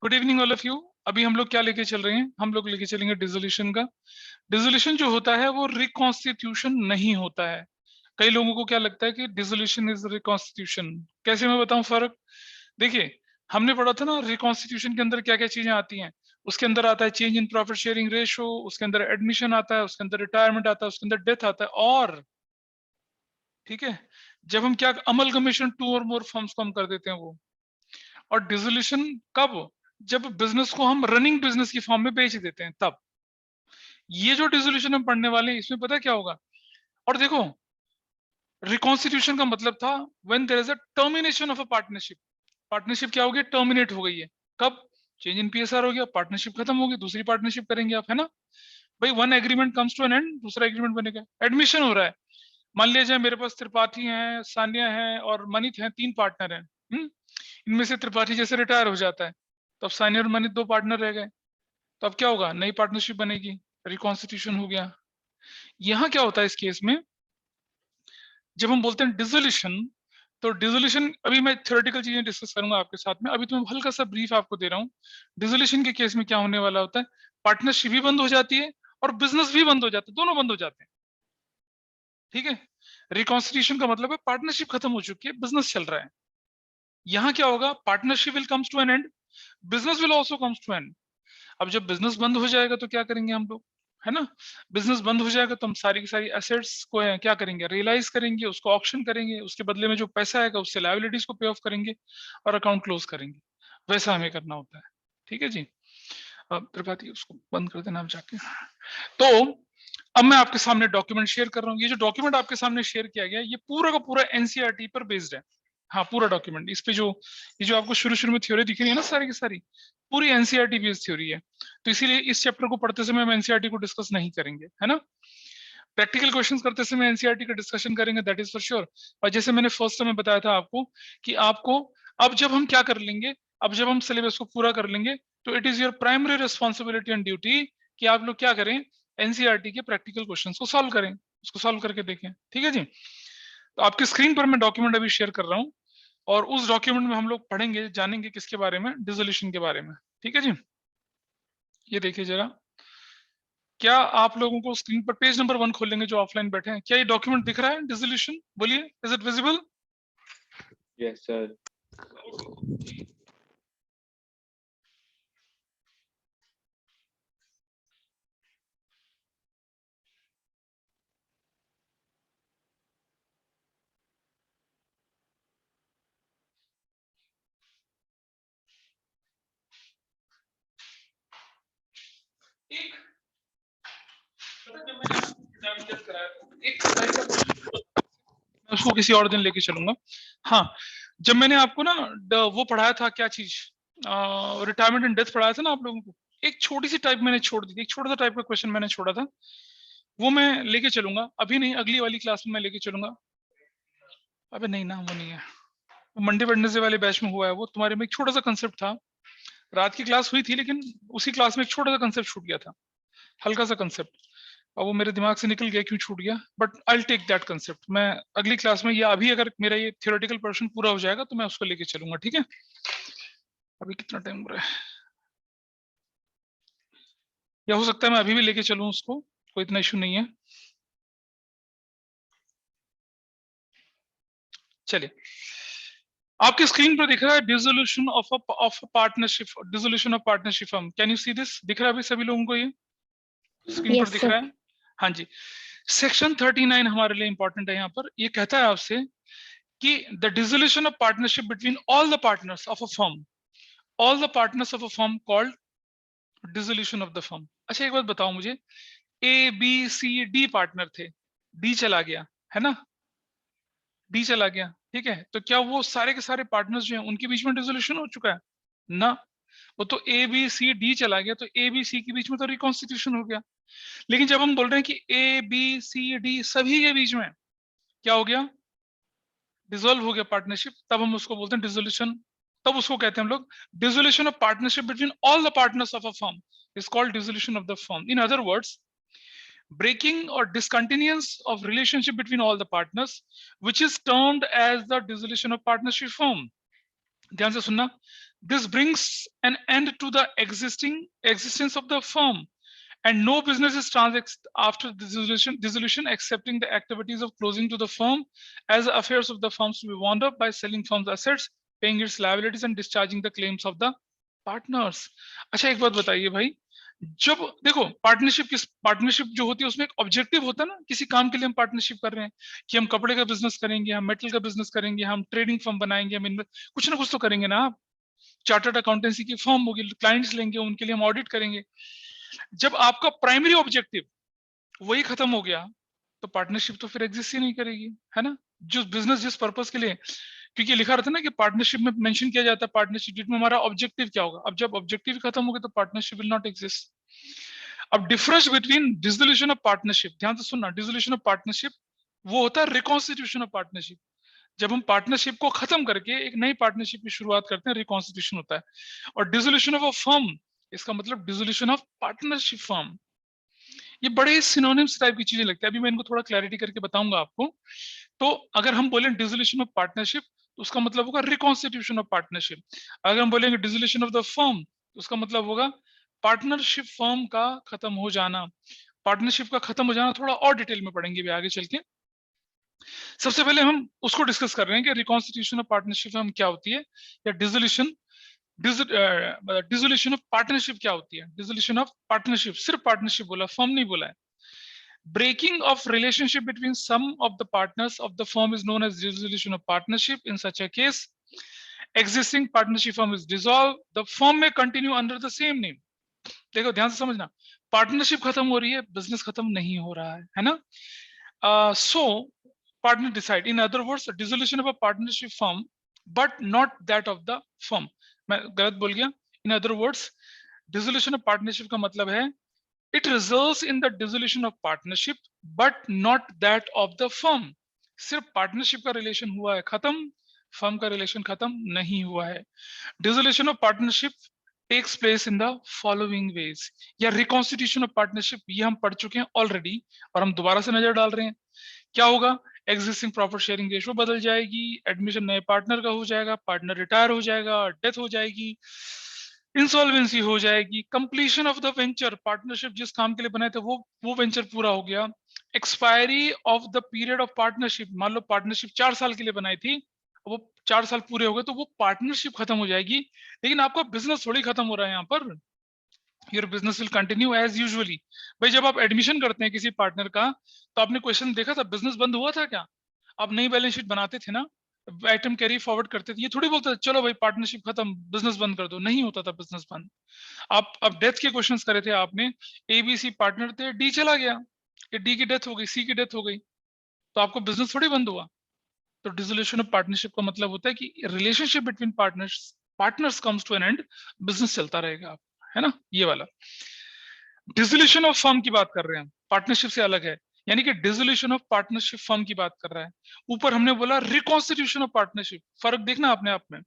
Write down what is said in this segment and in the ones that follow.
Good evening all of you. अभी हम लोग क्या लेके चल रहे हैं? हम लोग लेके चलेंगे डिसोल्यूशन का। डिसोल्यूशन जो होता है वो रिकॉन्स्टिट्यूशन नहीं होता है। कई लोगों को क्या लगता है कि डिसोल्यूशन इज रिकॉन्स्टिट्यूशन। कैसे मैं बताऊं फर्क? देखिए, हमने पढ़ा था ना रिकॉन्स्टिट्यूशन के अंदर क्या क्या चीजें आती हैं। उसके अंदर आता है change in profit sharing ratio, उसके अंदर एडमिशन आता है, उसके अंदर रिटायरमेंट आता है, उसके अंदर डेथ आता है। और ठीक है, जब हम क्या अमलगमेशन टू और मोर फर्म्स को हम कर देते हैं वो। और डिसोल्यूशन कब? जब बिजनेस को हम रनिंग बिजनेस की फॉर्म में बेच देते हैं तब। ये जो डिसोल्यूशन हम पढ़ने वाले हैं इसमें पता है क्या होगा? और देखो, रिकॉन्स्टिट्यूशन का मतलब था when there is a termination of a partnership. Partnership क्या हो गई? टर्मिनेट हो गई है। कब? चेंज इन पीएसआर हो गया, पार्टनरशिप खत्म हो गई, दूसरी पार्टनरशिप करेंगे आप, है ना भाई। One agreement comes to an end, दूसरा एग्रीमेंट बनेगा। एडमिशन हो रहा है। मान लीजिए मेरे पास त्रिपाठी हैं, सानिया है और मनित हैं, तीन पार्टनर हैं। इनमें से त्रिपाठी जैसे रिटायर हो जाता है तो अब सानिया और मनित दो पार्टनर रह गए। तो अब क्या होगा? नई पार्टनरशिप बनेगी, रिकॉन्स्टिट्यूशन हो गया। यहाँ क्या होता है इस केस में, जब हम बोलते हैं डिसोल्यूशन, तो डिसोल्यूशन अभी मैं थ्योरेटिकल चीजें डिस्कस करूंगा आपके साथ में। अभी तो मैं हल्का सा ब्रीफ आपको दे रहा हूँ। डिसोल्यूशन के केस में क्या होने वाला होता है? पार्टनरशिप भी बंद हो जाती है और बिजनेस भी बंद हो जाता है, दोनों बंद हो जाते हैं। ठीक है, रिकॉन्स्टिट्यूशन का मतलब है पार्टनरशिप खत्म हो चुकी है, बिजनेस चल रहा है। यहाँ क्या होगा? Partnership will comes to an end, business will also comes to an. अब जब बिजनेस बंद हो जाएगा तो क्या करेंगे हम लोग, है ना? बिजनेस बंद हो जाएगा तो हम सारी की सारी एसेट्स को है क्या करेंगे? रियलाइज करेंगे, उसको ऑक्शन करेंगे, उसके बदले में जो पैसा आएगा उससे लायबिलिटीज को पे ऑफ करेंगे और अकाउंट क्लोज करेंगे। वैसा हमें करना होता है। ठीक है जी। अब त्रिपाठी उसको बंद कर देना आप जाके। तो अब मैं आपके सामने डॉक्यूमेंट शेयर कर रहा हूँ। ये जो डॉक्यूमेंट आपके सामने शेयर किया गया है ये पूरा का पूरा एनसीईआरटी पर बेस्ड है। हाँ, पूरा डॉक्यूमेंट इस पे जो ये जो आपको शुरू शुरू में थ्योरी दिख रही है ना, सारी की सारी पूरी एनसीईआरटी बेस्ड थ्योरी है। तो इसीलिए इस चैप्टर को पढ़ते समय हम एनसीईआरटी को डिस्कस नहीं करेंगे, है ना। प्रैक्टिकल क्वेश्चंस करते समय एनसीईआरटी का डिस्कशन करेंगे, दैट इज फॉर श्योर। और जैसे मैंने फर्स्ट समय बताया था आपको कि आपको अब जब हम क्या कर लेंगे, अब जब हम सिलेबस को पूरा कर लेंगे तो it is your primary responsibility and duty कि आप लोग क्या करें, एनसीईआरटी के प्रैक्टिकल क्वेश्चंस को सॉल्व करें, उसको सॉल्व करके देखें। ठीक है जी। तो आपकी स्क्रीन पर मैं डॉक्यूमेंट अभी शेयर कर रहा हूँ और उस डॉक्यूमेंट में हम लोग पढ़ेंगे, जानेंगे किसके बारे में? डिसोल्यूशन के बारे में। ठीक है जी। ये देखिए जरा, क्या आप लोगों को स्क्रीन पर पेज नंबर 1 खोलेंगे जो ऑफलाइन बैठे हैं, क्या ये डॉक्यूमेंट दिख रहा है? डिसोल्यूशन बोलिए, is it visible? Yes sir. एक एक मैं उसको किसी और दिन लेके चलूंगा। हाँ, जब मैंने आपको ना वो पढ़ाया था, क्या चीज, रिटायरमेंट एंड डेथ पढ़ाया था ना आप लोगों को, एक छोटी सी टाइप मैंने छोड़ दी थी, एक छोटा सा टाइप का क्वेश्चन मैंने छोड़ा था, वो मैं लेके चलूंगा। अभी नहीं, अगली वाली क्लास में मैं लेके चलूंगा। अबे नहीं ना, वो नहीं है, वो मंडे वेडनेसडे वाले बैच में हुआ है। वो तुम्हारे में एक छोटा सा कंसेप्ट था, रात की क्लास हुई थी लेकिन उसी क्लास में एक छोटा सा कंसेप्ट छूट गया था, हल्का सा कंसेप्ट। अब वो मेरे दिमाग से निकल गया, क्यों छूट गया, but I will take that concept. मैं अगली क्लास में, या अभी अगर मेरा ये थियोरेटिकल पोर्शन पूरा हो जाएगा तो मैं उसको लेके चलूंगा। ठीक है, अभी कितना टाइम हो रहा है, या हो सकता है मैं अभी भी लेके चलूं उसको, कोई इतना इशू नहीं है। चलिए, आपके स्क्रीन पर दिख रहा है dissolution of partnership, dissolution of partnership firm. Can you see this? दिख रहा है अभी सभी लोगों को? ये स्क्रीन पर Yes, दिख sir. रहा है? हाँ जी। सेक्शन 39 हमारे लिए इंपॉर्टेंट है। यहाँ पर ये कहता है आपसे कि the dissolution of partnership between all the partners of a firm, all the partners of a firm called dissolution of the firm. अच्छा, एक बात बताओ मुझे, A B C D partner थे, डी चला गया, है ना, डी चला गया, ठीक है, तो क्या वो सारे के सारे पार्टनर्स जो हैं उनके बीच में डिसोल्यूशन हो चुका है? ना, वो तो ए बी सी डी चला गया, तो ए बी सी के बीच में तो रिकॉन्स्टिट्यूशन हो गया। लेकिन जब हम बोल रहे हैं कि ए बी सी डी सभी के बीच में क्या हो गया, डिसॉल्व हो गया पार्टनरशिप, तब हम उसको बोलते हैं डिसोल्यूशन। तब उसको कहते हैं हम लोग dissolution of partnership between all the partners of a firm is called dissolution of the firm. In other words, breaking or discontinuance of relationship between all the partners, which is termed as the dissolution of partnership firm. ध्यान से सुनना, This brings an end to the existence of the firm, and no business is transacted after dissolution excepting the activities of closing to the firm as the affairs of the firms to be wound up by selling firm's assets, paying its liabilities and discharging the claims of the partners. अच्छा एक बात बताइए भाई, जब देखो partnership जो होती है उसमें एक ऑब्जेक्टिव होता है ना, किसी काम के लिए हम पार्टनरशिप कर रहे हैं कि हम कपड़े का बिजनेस करेंगे, हम मेटल का बिजनेस करेंगे, हम ट्रेडिंग फर्म बनाएंगे, हम कुछ ना कुछ तो करेंगे ना आप। चार्टर्ड अकाउंटेंसी की फर्म होगी, क्लाइंट्स लेंगे, उनके लिए हम ऑडिट करेंगे। जब आपका प्राइमरी ऑब्जेक्टिव वही खत्म हो गया तो पार्टनरशिप तो फिर एग्जिस्ट ही नहीं करेगी, है ना। जो बिजनेस जिस पर्पस के लिए, क्योंकि लिखा रहता है ना कि पार्टनरशिप में मेंशन किया जाता है पार्टनरशिप में हमारा ऑब्जेक्टिव क्या होगा। अब जब ऑब्जेक्टिव खत्म हो गया तो पार्टनरशिप विल नॉट एग्जिस्ट। अब difference between dissolution of partnership, ध्यान से सुनना, डिसोल्यूशन ऑफ पार्टनरशिप वो होता है रिकॉन्स्टिट्यूशन ऑफ पार्टनरशिप। जब हम पार्टनरशिप को खत्म करके एक नई पार्टनरशिप की शुरुआत करते हैं, रिकॉन्स्टिट्यूशन होता है। और डिसोल्यूशन ऑफ अ फर्म, इसका मतलब डिसोल्यूशन ऑफ पार्टनरशिप फर्म। ये बड़े सिनोनिम्स टाइप की चीजें लगती है, अभी मैं इनको थोड़ा क्लैरिटी करके बताऊंगा आपको। तो अगर हम बोलें डिसोल्यूशन ऑफ पार्टनरशिप तो उसका मतलब होगा रिकॉन्स्टिट्यूशन ऑफ पार्टनरशिप। अगर हम बोलेंगे डिसोल्यूशन ऑफ द फर्म तो उसका मतलब होगा पार्टनरशिप फर्म का खत्म हो जाना। पार्टनरशिप का खत्म हो जाना थोड़ा और डिटेल में पढ़ेंगे भी आगे चल के। सबसे पहले हम उसको डिस्कस कर रहे हैं कि रिकॉन्स्टिट्यूशन ऑफ पार्टनरशिप फर्म क्या होती है, या डिसोल्यूशन ऑफ पार्टनरशिप क्या होती है। डिसोल्यूशन ऑफ पार्टनरशिप, सिर्फ पार्टनरशिप बोला, फर्म नहीं बोला है। Breaking of relationship between some of the partners of the firm is known as dissolution of partnership. In such a case, existing partnership firm is dissolved. The firm may continue under the same name. देखो ध्यान से समझना, partnership खत्म हो रही है, business खत्म नहीं हो रहा है ना। So partner decide, in other words, a dissolution of a partnership firm but not that of the firm। मैं गलत बोल गया। In other words, dissolution of partnership का मतलब है it results in the dissolution of partnership but not that of the firm। सिर्फ partnership का relation हुआ है खत्म, फर्म का रिलेशन खत्म नहीं हुआ है। dissolution of partnership takes place in the following ways, या रिकॉन्स्टिट्यूशन ऑफ पार्टनरशिप ये हम पढ़ चुके हैं ऑलरेडी और हम दोबारा से नजर डाल रहे हैं। क्या होगा, एग्जिस्टिंग प्रॉफिट शेयरिंग रेशो बदल जाएगी, एडमिशन नए पार्टनर का हो जाएगा, पार्टनर रिटायर हो जाएगा, डेथ हो जाएगी, इंसॉल्वेंसी हो जाएगी, completion of the venture, partnership जिस काम के लिए बनाए थे वो वेंचर पूरा हो गया, expiry of the period of partnership, मान लो पार्टनरशिप 4 साल के लिए बनाई थी, वो 4 साल पूरे हो गए तो वो पार्टनरशिप खत्म हो जाएगी। लेकिन आपका बिजनेस थोड़ी खत्म हो रहा है यहाँ पर, your business will continue as usually. भाई जब आप एडमिशन करते हैं किसी पार्टनर का तो आपने क्वेश्चन देखा था बिजनेस बंद हुआ था क्या? आप नई बैलेंस शीट बनाते थे ना, आइटम कैरी फॉरवर्ड करते थे, ये थोड़ी बोलते थे चलो भाई पार्टनरशिप खत्म बिजनेस बंद कर दो, नहीं होता था बिजनेस बंद। आप अब डेथ के क्वेश्चंस करे थे आपने, एबीसी पार्टनर थे, डी चला गया, ये डी की डेथ हो गई, सी की डेथ हो गई, तो आपको बिजनेस थोड़ी बंद हुआ। तो डिसोल्यूशन ऑफ पार्टनरशिप का मतलब होता है कि relationship between partners comes to an end, business चलता रहेगा, है ना, ये वाला। डिसोल्यूशन ऑफ फर्म की बात कर रहे हैं, पार्टनरशिप से अलग है, यानी कि डिसोल्यूशन ऑफ पार्टनरशिप फर्म की बात कर रहा है। ऊपर हमने बोला रिकॉन्स्टिट्यूशन ऑफ पार्टनरशिप, फर्क देखना अपने आप में।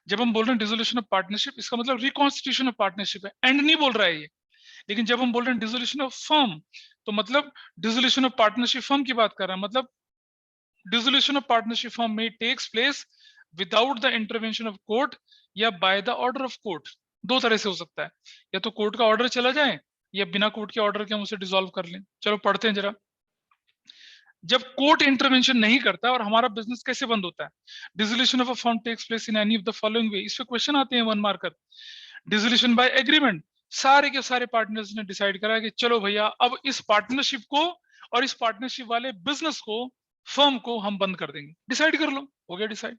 जब हम बोल रहे हैं डिसोल्यूशन ऑफ पार्टनरशिप, इसका मतलब रिकॉन्स्टिट्यूशन ऑफ पार्टनरशिप है, एंड नहीं बोल रहा है ये। लेकिन जब हम बोल रहे हैं डिसोल्यूशन ऑफ फर्म तो मतलब डिसोल्यूशन ऑफ पार्टनरशिप फर्म की बात कर रहा है, मतलब डिसोल्यूशन ऑफ पार्टनरशिप फर्म में takes place without the intervention of court या by the order of court. दो तरह से हो सकता है, या तो कोर्ट का ऑर्डर चला जाए या बिना कोर्ट के ऑर्डर के हम उसे डिसॉल्व कर लें। चलो पढ़ते हैं जरा। जब कोर्ट इंटरवेंशन नहीं करता और हमारा बिजनेस कैसे बंद होता है, dissolution of a firm takes place in any of the following way. इस पे क्वेश्चन आते हैं 1 मार्कर। डिसोल्यूशन बाय एग्रीमेंट, सारे के सारे पार्टनर्स ने डिसाइड करा कि चलो भैया अब इस पार्टनरशिप को और इस पार्टनरशिप वाले बिजनेस को, फर्म को हम बंद कर देंगे, डिसाइड कर लो, हो गया decide.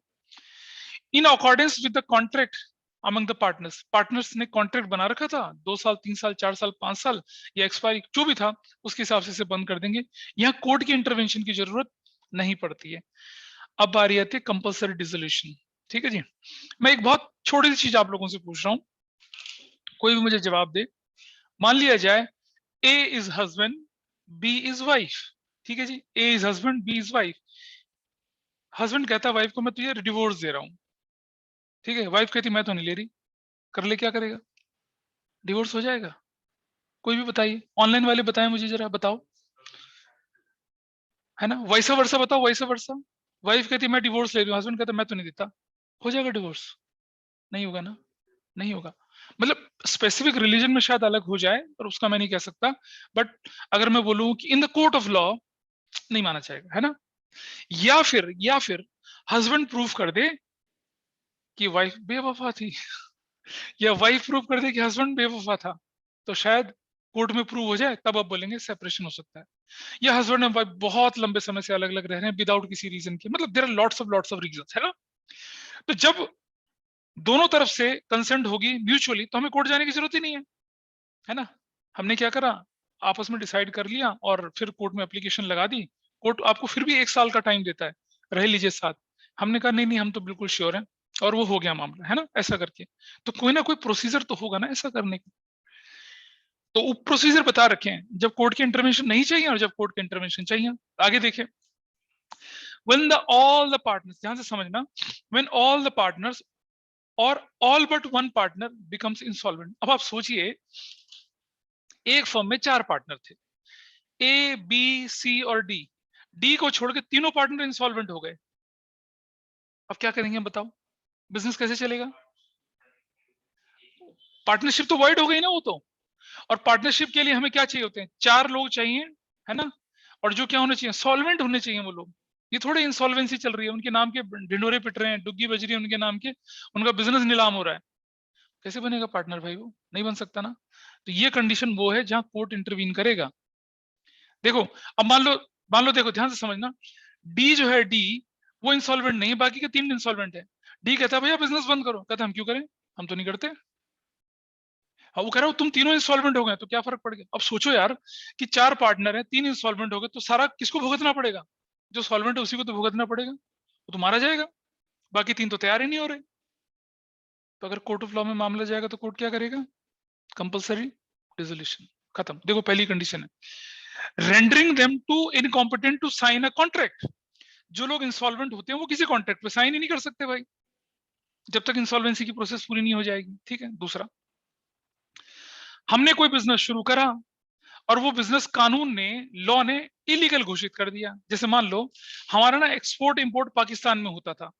In accordance with the contract among the partners, partners ने कॉन्ट्रैक्ट बना रखा था 2 साल 3 साल 4 साल 5 साल या एक्सपायरी जो भी था उसके हिसाब से इसे बंद कर देंगे। यहाँ कोर्ट की इंटरवेंशन की जरूरत नहीं पड़ती है। अब बारी आती है कंपल्सरी डिसोल्यूशन। ठीक है जी, मैं एक बहुत छोटी सी चीज आप लोगों से पूछ रहा हूँ, कोई भी मुझे जवाब दे। मान लिया जाए A is husband, B is wife. ठीक है जी, A is husband, B is wife. Husband कहता है वाइफ को मैं तुझे डिवोर्स दे रहा हूँ, ठीक है, वाइफ कहती मैं तो नहीं ले रही, कर ले, क्या करेगा? डिवोर्स हो जाएगा? कोई भी बताइए, ऑनलाइन वाले बताएं मुझे जरा, बताओ, है ना। वैसा वर्षा बताओ, वैसा वर्षा, वाइफ कहती मैं डिवोर्स ले रही हूँ, हस्बैंड कहता मैं तो नहीं देता, हो जाएगा डिवोर्स। नहीं होगा ना, नहीं होगा। मतलब स्पेसिफिक रिलीजन में शायद अलग हो जाए, पर उसका मैं नहीं कह सकता। बट अगर मैं बोलूं कि in the court of law नहीं माना जाएगा, है ना। या फिर हस्बैंड प्रूफ कर दे कि वाइफ बेवफा थी, या वाइफ प्रूव कर दे कि हस्बैंड बेवफा था, तो शायद कोर्ट में प्रूव हो जाए, तब आप बोलेंगे सेपरेशन हो सकता है। या हस्बैंड एंड वाइफ बहुत लंबे समय से अलग अलग रह रहे हैं विदाउट किसी रीजन के, मतलब there are lots of reasons, है ना। तो जब दोनों तरफ से कंसेंट होगी म्यूचुअली, तो हमें कोर्ट जाने की जरूरत ही नहीं है ना। हमने क्या करा, आपस में डिसाइड कर लिया और फिर कोर्ट में एप्लीकेशन लगा दी। कोर्ट आपको फिर भी 1 साल का टाइम देता है, रह लीजिए साथ। हमने कहा नहीं नहीं, हम तो बिल्कुल श्योर हैं, और वो हो गया मामला, है ना, ऐसा करके। तो कोई ना कोई प्रोसीजर तो होगा ना ऐसा करने का। तो वो प्रोसीजर बता रखे हैं, जब कोर्ट की इंटरवेंशन नहीं चाहिए और जब कोर्ट की इंटरवेंशन चाहिए। आगे देखिए, when the all the partners, ध्यान से समझना, when all the partners और all but one partner becomes insolvent। अब आप सोचिए, एक फर्म में 4 पार्टनर थे, ए बी सी और डी। डी को छोड़ के तीनों पार्टनर इंसॉल्वेंट हो गए। अब क्या करेंगे बताओ, बिजनेस कैसे चलेगा। पार्टनरशिप तो वॉइड हो गई ना वो तो। और पार्टनरशिप के लिए हमें क्या चाहिए होते हैं, 4 लोग चाहिए, है ना। और जो क्या होने चाहिए, सॉल्वेंट होने चाहिए वो लोग। ये थोड़ी इंसॉल्वेंसी चल रही है, उनके नाम के ढिंडोरे पिट रहे हैं, डुग्गी बज रही है उनके नाम के, उनका बिजनेस नीलाम हो रहा है। कैसे बनेगा पार्टनर भाई, वो नहीं बन सकता ना। तो ये कंडीशन वो है जहां कोर्ट इंटरवीन करेगा। देखो, अब मान लो देखो, ध्यान से समझना, डी जो है, डी वो इंसॉल्वेंट नहीं है, बाकी के 3 इंसॉल्वेंट है। डी कहता है भैया बिजनेस बंद करो, कहता है हम क्यों करें, हम तो नहीं करते। हाँ, वो कह रहा हूँ तुम तीनों इंसॉल्वेंट हो गए तो क्या फर्क पड़ गया। अब सोचो यार, कि 4 पार्टनर हैं, 3 इंसॉल्वेंट हो गए, तो सारा किसको भुगतना पड़ेगा, जो सॉल्वेंट है उसी को तो भुगतना पड़ेगा, वो तो मारा जाएगा। बाकी 3 तो तैयार ही नहीं हो रहे। तो अगर कोर्ट ऑफ लॉ में मामला जाएगा तो कोर्ट क्या करेगा, कंपल्सरी डिसोल्यूशन, खत्म। देखो पहली कंडीशन है, rendering them to incompetent to sign a contract. जो लोग इंसॉल्वेंट होते हैं वो किसी कॉन्ट्रैक्ट पे साइन ही नहीं कर सकते भाई, जब तक इंसॉल्वेंसी की प्रोसेस पूरी नहीं हो जाएगी। ठीक है। दूसरा, हमने कोई बिजनेस शुरू करा और वो बिजनेस कानून ने, लॉ ने इलीगल घोषित कर दिया। जैसे मान लो हमारा ना एक्सपोर्ट इंपोर्ट पाकिस्तान में होता था।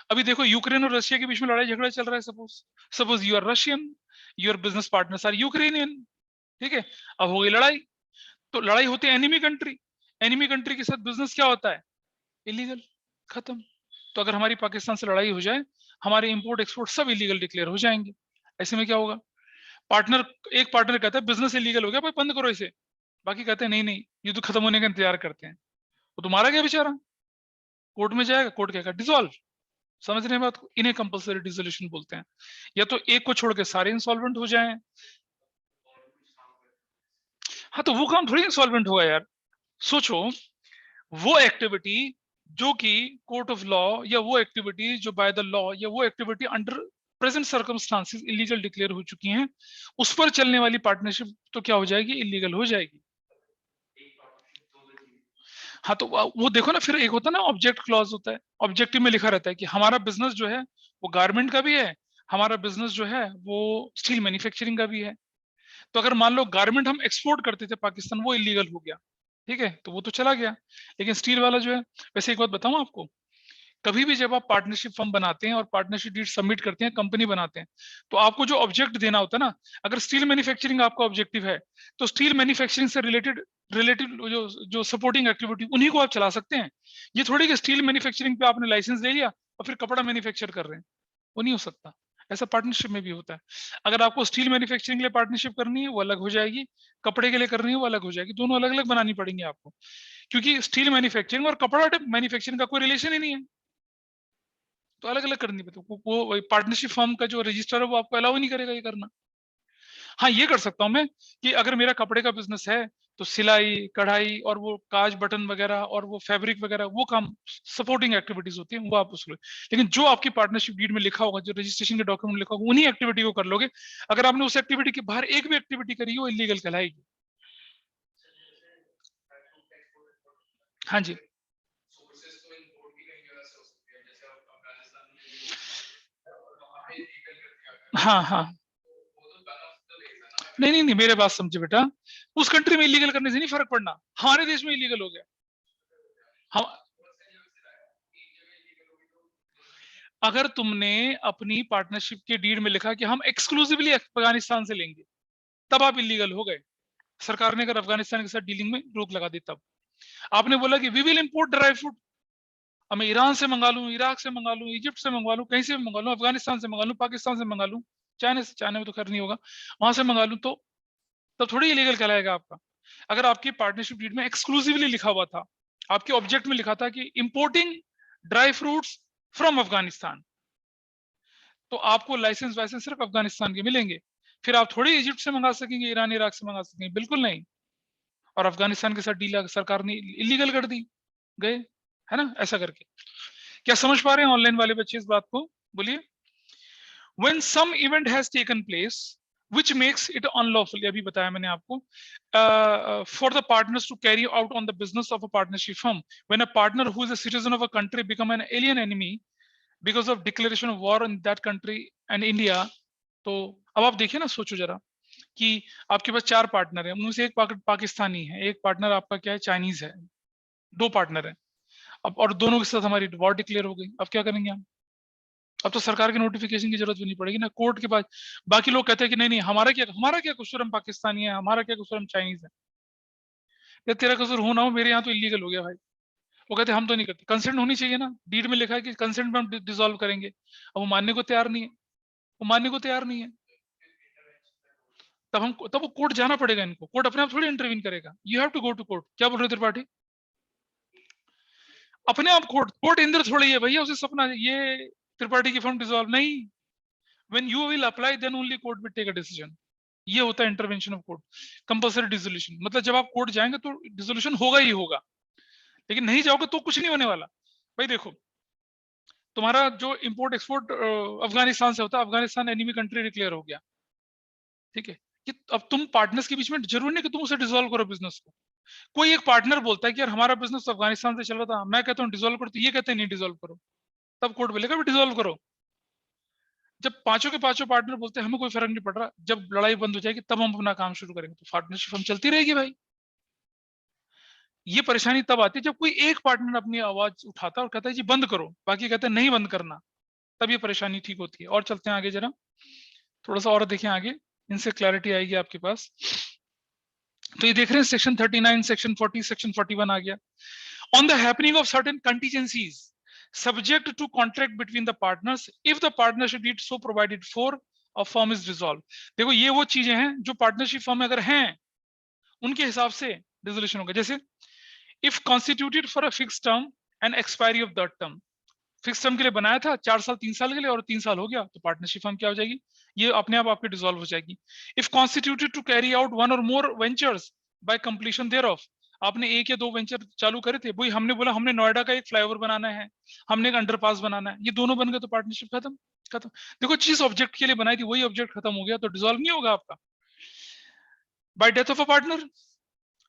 अभी देखो यूक्रेन और रशिया के बीच में लड़ाई झगड़ा चल रहा है। Suppose you are Russian, your business partners are Ukrainian. ठीक है। अब हो गई लड़ाई, तो लड़ाई होती है एनिमी कंट्री। एनिमी कंट्री के साथ बिजनेस क्या होता है, इलीगल, खत्म। तो अगर हमारी पाकिस्तान से लड़ाई हो जाए, हमारे इंपोर्ट एक्सपोर्ट सब इलीगल डिक्लेयर हो जाएंगे। ऐसे में क्या होगा, पार्टनर, एक पार्टनर कहता है बिजनेस इलीगल हो गया भाई, बंद करो इसे। बाकी कहते हैं नहीं नहीं, ये तो खत्म होने का इंतजार करते हैं। वो तो मारा गया बेचारा, कोर्ट में जाएगा, कोर्ट कहेगा डिसॉल्व। समझ रहे हैं बात को, इन्हें कंपल्सरी डिसोल्यूशन बोलते हैं। या तो एक को छोड़ के सारे इंसॉल्वेंट हो जाएं। हाँ, तो वो काम थोड़ी इंसॉल्वेंट होगा यार। सोचो, वो एक्टिविटी जो कि कोर्ट ऑफ लॉ, या वो एक्टिविटी जो बाय द लॉ, या वो activity under present circumstances illegal declare हो चुकी हैं, उस पर चलने वाली पार्टनरशिप तो क्या हो जाएगी, इलीगल हो जाएगी। हाँ, तो वो देखो ना, फिर एक होता है ना ऑब्जेक्ट क्लॉज होता है, ऑब्जेक्टिव में लिखा रहता है कि हमारा बिजनेस जो है वो गारमेंट का भी है, हमारा बिजनेस जो है वो स्टील मैन्युफैक्चरिंग का भी है। तो अगर मान लो गारमेंट हम एक्सपोर्ट करते थे पाकिस्तान, वो इलीगल हो गया, ठीक है, तो वो तो चला गया। लेकिन स्टील वाला जो है, वैसे एक बात बताऊं आपको, कभी भी जब आप पार्टनरशिप फॉर्म बनाते हैं और पार्टनरशिप डीड सबमिट करते हैं, कंपनी बनाते हैं, तो आपको जो ऑब्जेक्ट देना होता है ना, अगर स्टील मैन्युफैक्चरिंग आपका ऑब्जेक्टिव है, तो स्टील मैन्युफैक्चरिंग से रिलेटेड रिलेटेड जो जो सपोर्टिंग एक्टिविटी, उन्हीं को आप चला सकते हैं। ये थोड़ी कि स्टील मैन्युफैक्चरिंग पे आपने लाइसेंस ले लिया और फिर कपड़ा मैन्युफैक्चर कर रहे हैं, वो नहीं हो सकता। ऐसा पार्टनरशिप में भी होता है। अगर आपको स्टील मैन्युफैक्चरिंग के लिए पार्टनरशिप करनी है वो अलग हो जाएगी, कपड़े के लिए करनी है वो अलग हो जाएगी, दोनों अलग अलग बनानी पड़ेंगी आपको। क्योंकि स्टील मैन्युफैक्चरिंग और कपड़ा मैन्युफैक्चरिंग का कोई रिलेशन ही नहीं है, तो अलग अलग करनी पड़ती है। वो पार्टनरशिप फर्म का जो रजिस्टर है वो आपको अलाउ नहीं करेगा ये करना। हाँ, ये कर सकता हूँ मैं, कि अगर मेरा कपड़े का बिजनेस है, तो सिलाई कढ़ाई और वो काज बटन वगैरह और वो फैब्रिक वगैरह, वो काम सपोर्टिंग एक्टिविटीज होती है, वो आप उसको। लेकिन जो आपकी पार्टनरशिप डीड में लिखा होगा, जो रजिस्ट्रेशन के डॉक्यूमेंट लिखा होगा, उन्हीं एक्टिविटी को कर लोगे। अगर आपने उस एक्टिविटी के बाहर एक भी एक्टिविटी करी, वो इलीगल कहलाएगी। हाँ जी। हाँ हाँ, नहीं नहीं नहीं, मेरे बात समझे बेटा, उस कंट्री में इलीगल करने से नहीं फर्क पड़ना, हमारे देश में इलीगल हो गया। हम अगर तुमने अपनी पार्टनरशिप के डीड में लिखा कि हम एक्सक्लूसिवली अफगानिस्तान से लेंगे, तब आप इलीगल हो गए। सरकार ने अगर अफगानिस्तान के साथ डीलिंग में रोक लगा दी तब। आपने बोला कि we will import dry fruit, अब मैं ईरान से मंगा लूं, इराक से मंगा लूं, इजिप्ट से मंगा लूं, कहीं से भी मंगा लूं, अफगानिस्तान से मंगा लूं, पाकिस्तान से मंगा लूं, चाइना में तो खैर नहीं होगा, वहां से मंगा लूं, तो तब थोड़ी इलीगल कहलाएगा आपका। अगर आपकी पार्टनरशिप डीड में एक्सक्लूसिवली लिखा हुआ था, आपके ऑब्जेक्ट में लिखा था कि importing dry fruits from Afghanistan, तो आपको लाइसेंस वाइसेंस सिर्फ अफगानिस्तान के मिलेंगे। फिर आप थोड़ी इजिप्ट से मंगा सकेंगे, ईरान इराक से मंगा सकेंगे, बिल्कुल नहीं। और अफगानिस्तान के साथ डील सरकार ने इलीगल कर दी, गए, है ना, ऐसा करके। क्या समझ पा रहे हैं ऑनलाइन वाले बच्चे इस बात को? बोलिए। When some event has taken place which makes it unlawful, अभी बताया मैंने आपको, for the partners to carry out on the business of a partnership firm, when a partner who is a citizen of a country become an alien enemy because of declaration of war in that country and India, तो अब आप देखिए ना, सोचो जरा कि आपके पास 4 partner है, उनमें से एक पाकिस्तानी है, एक पार्टनर आपका क्या है, चाइनीज है, 2 पार्टनर है। अब और दोनों के साथ हमारी वॉर डिक्लेयर हो गई, अब क्या करेंगे हम? अब तो सरकार के नोटिफिकेशन की जरूरत भी नहीं पड़ेगी ना, कोर्ट के पास। बाकी लोग कहते हैं कि नहीं नहीं, हमारा क्या कसूर, हम पाकिस्तानी है, हमारा क्या कसूर, हम चाइनीज है। या तेरा कसूर हो ना हो, मेरे यहाँ तो इलीगल हो गया भाई। वो कहते हैं हम तो नहीं करते, कंसेंट होनी चाहिए ना, डीड में लिखा है कि कंसेंट में हम डिसॉल्व करेंगे। अब वो मानने को तैयार नहीं है, वो मानने को तैयार नहीं है, तब वो कोर्ट जाना पड़ेगा इनको, कोर्ट अपने आप थोड़ी इंटरवीन करेगा, you have to go to court. क्या बोल रहे हो त्रिपाठी? अपने आप कोर्ट इंद्र थोड़ी है भैया, उसे सपना ये त्रिपाठी की फर्म डिसॉल्व नहीं, when you will apply then only court will take a decision। ये होता है intervention of court, compulsory dissolution, मतलब जब आप कोर्ट जाएंगे तो डिसोल्यूशन होगा ही होगा, लेकिन नहीं जाओगे तो कुछ नहीं होने वाला। भाई देखो, तुम्हारा जो इंपोर्ट एक्सपोर्ट अफगानिस्तान से होता है, अफगानिस्तान एनिमी कंट्री डिक्लेयर हो गया, ठीक है, कि अब तुम पार्टनर्स के बीच में जरूरी नहीं कि तुम उसे डिसॉल्व करो बिजनेस को। कोई एक पार्टनर बोलता है कि यार हमारा बिजनेस अफगानिस्तान से चल रहा था, मैं कहता हूँ डिसॉल्व करो, तो ये कहते हैं नहीं डिसॉल्व करो, तब कोर्ट बोलेगा डिसॉल्व करो। जब पांचों के पांचों पार्टनर बोलते हैं हमें कोई फर्क नहीं पड़ रहा, जब लड़ाई बंद हो जाएगी तब हम अपना काम शुरू करेंगे, तो पार्टनरशिप हम चलती रहेगी भाई। ये परेशानी तब आती है जब कोई एक पार्टनर अपनी आवाज उठाता है और कहता है जी बंद करो, बाकी कहते हैं नहीं बंद करना, तब ये परेशानी ठीक होती है। और चलते हैं आगे जरा, थोड़ा सा और देखें आगे, इनसे क्लैरिटी आएगी आपके पास। तो ये देख रहे हैं सेक्शन 39, सेक्शन 40, सेक्शन 41 आ गया। On the happening of certain contingencies subject to contract between the partners if the partnership deed so provided for a firm is dissolved। देखो ये वो चीजें हैं जो पार्टनरशिप फॉर्म में अगर हैं उनके हिसाब से डिसोल्यूशन होगा। जैसे if constituted for a fixed term and expiry of that term, fix term के लिए बनाया था 4 साल 3 साल के लिए और 3 साल हो गया, तो पार्टनरशिप फर्म क्या हो जाएगी, ये अपने आप आपकी डिसॉल्व हो जाएगी। If constituted to carry out one or more ventures by completion thereof, आपने एक या दो वेंचर चालू करे थे, वही हमने बोला हमने नोएडा का एक फ्लाईओवर बनाना है, हमने एक अंडरपास बनाना है, ये दोनों बन गए तो पार्टनरशिप खत्म खत्म। देखो चीज ऑब्जेक्ट के लिए बनाई थी, वही ऑब्जेक्ट खत्म हो गया तो डिसॉल्व नहीं होगा आपका। Bye death of a partner,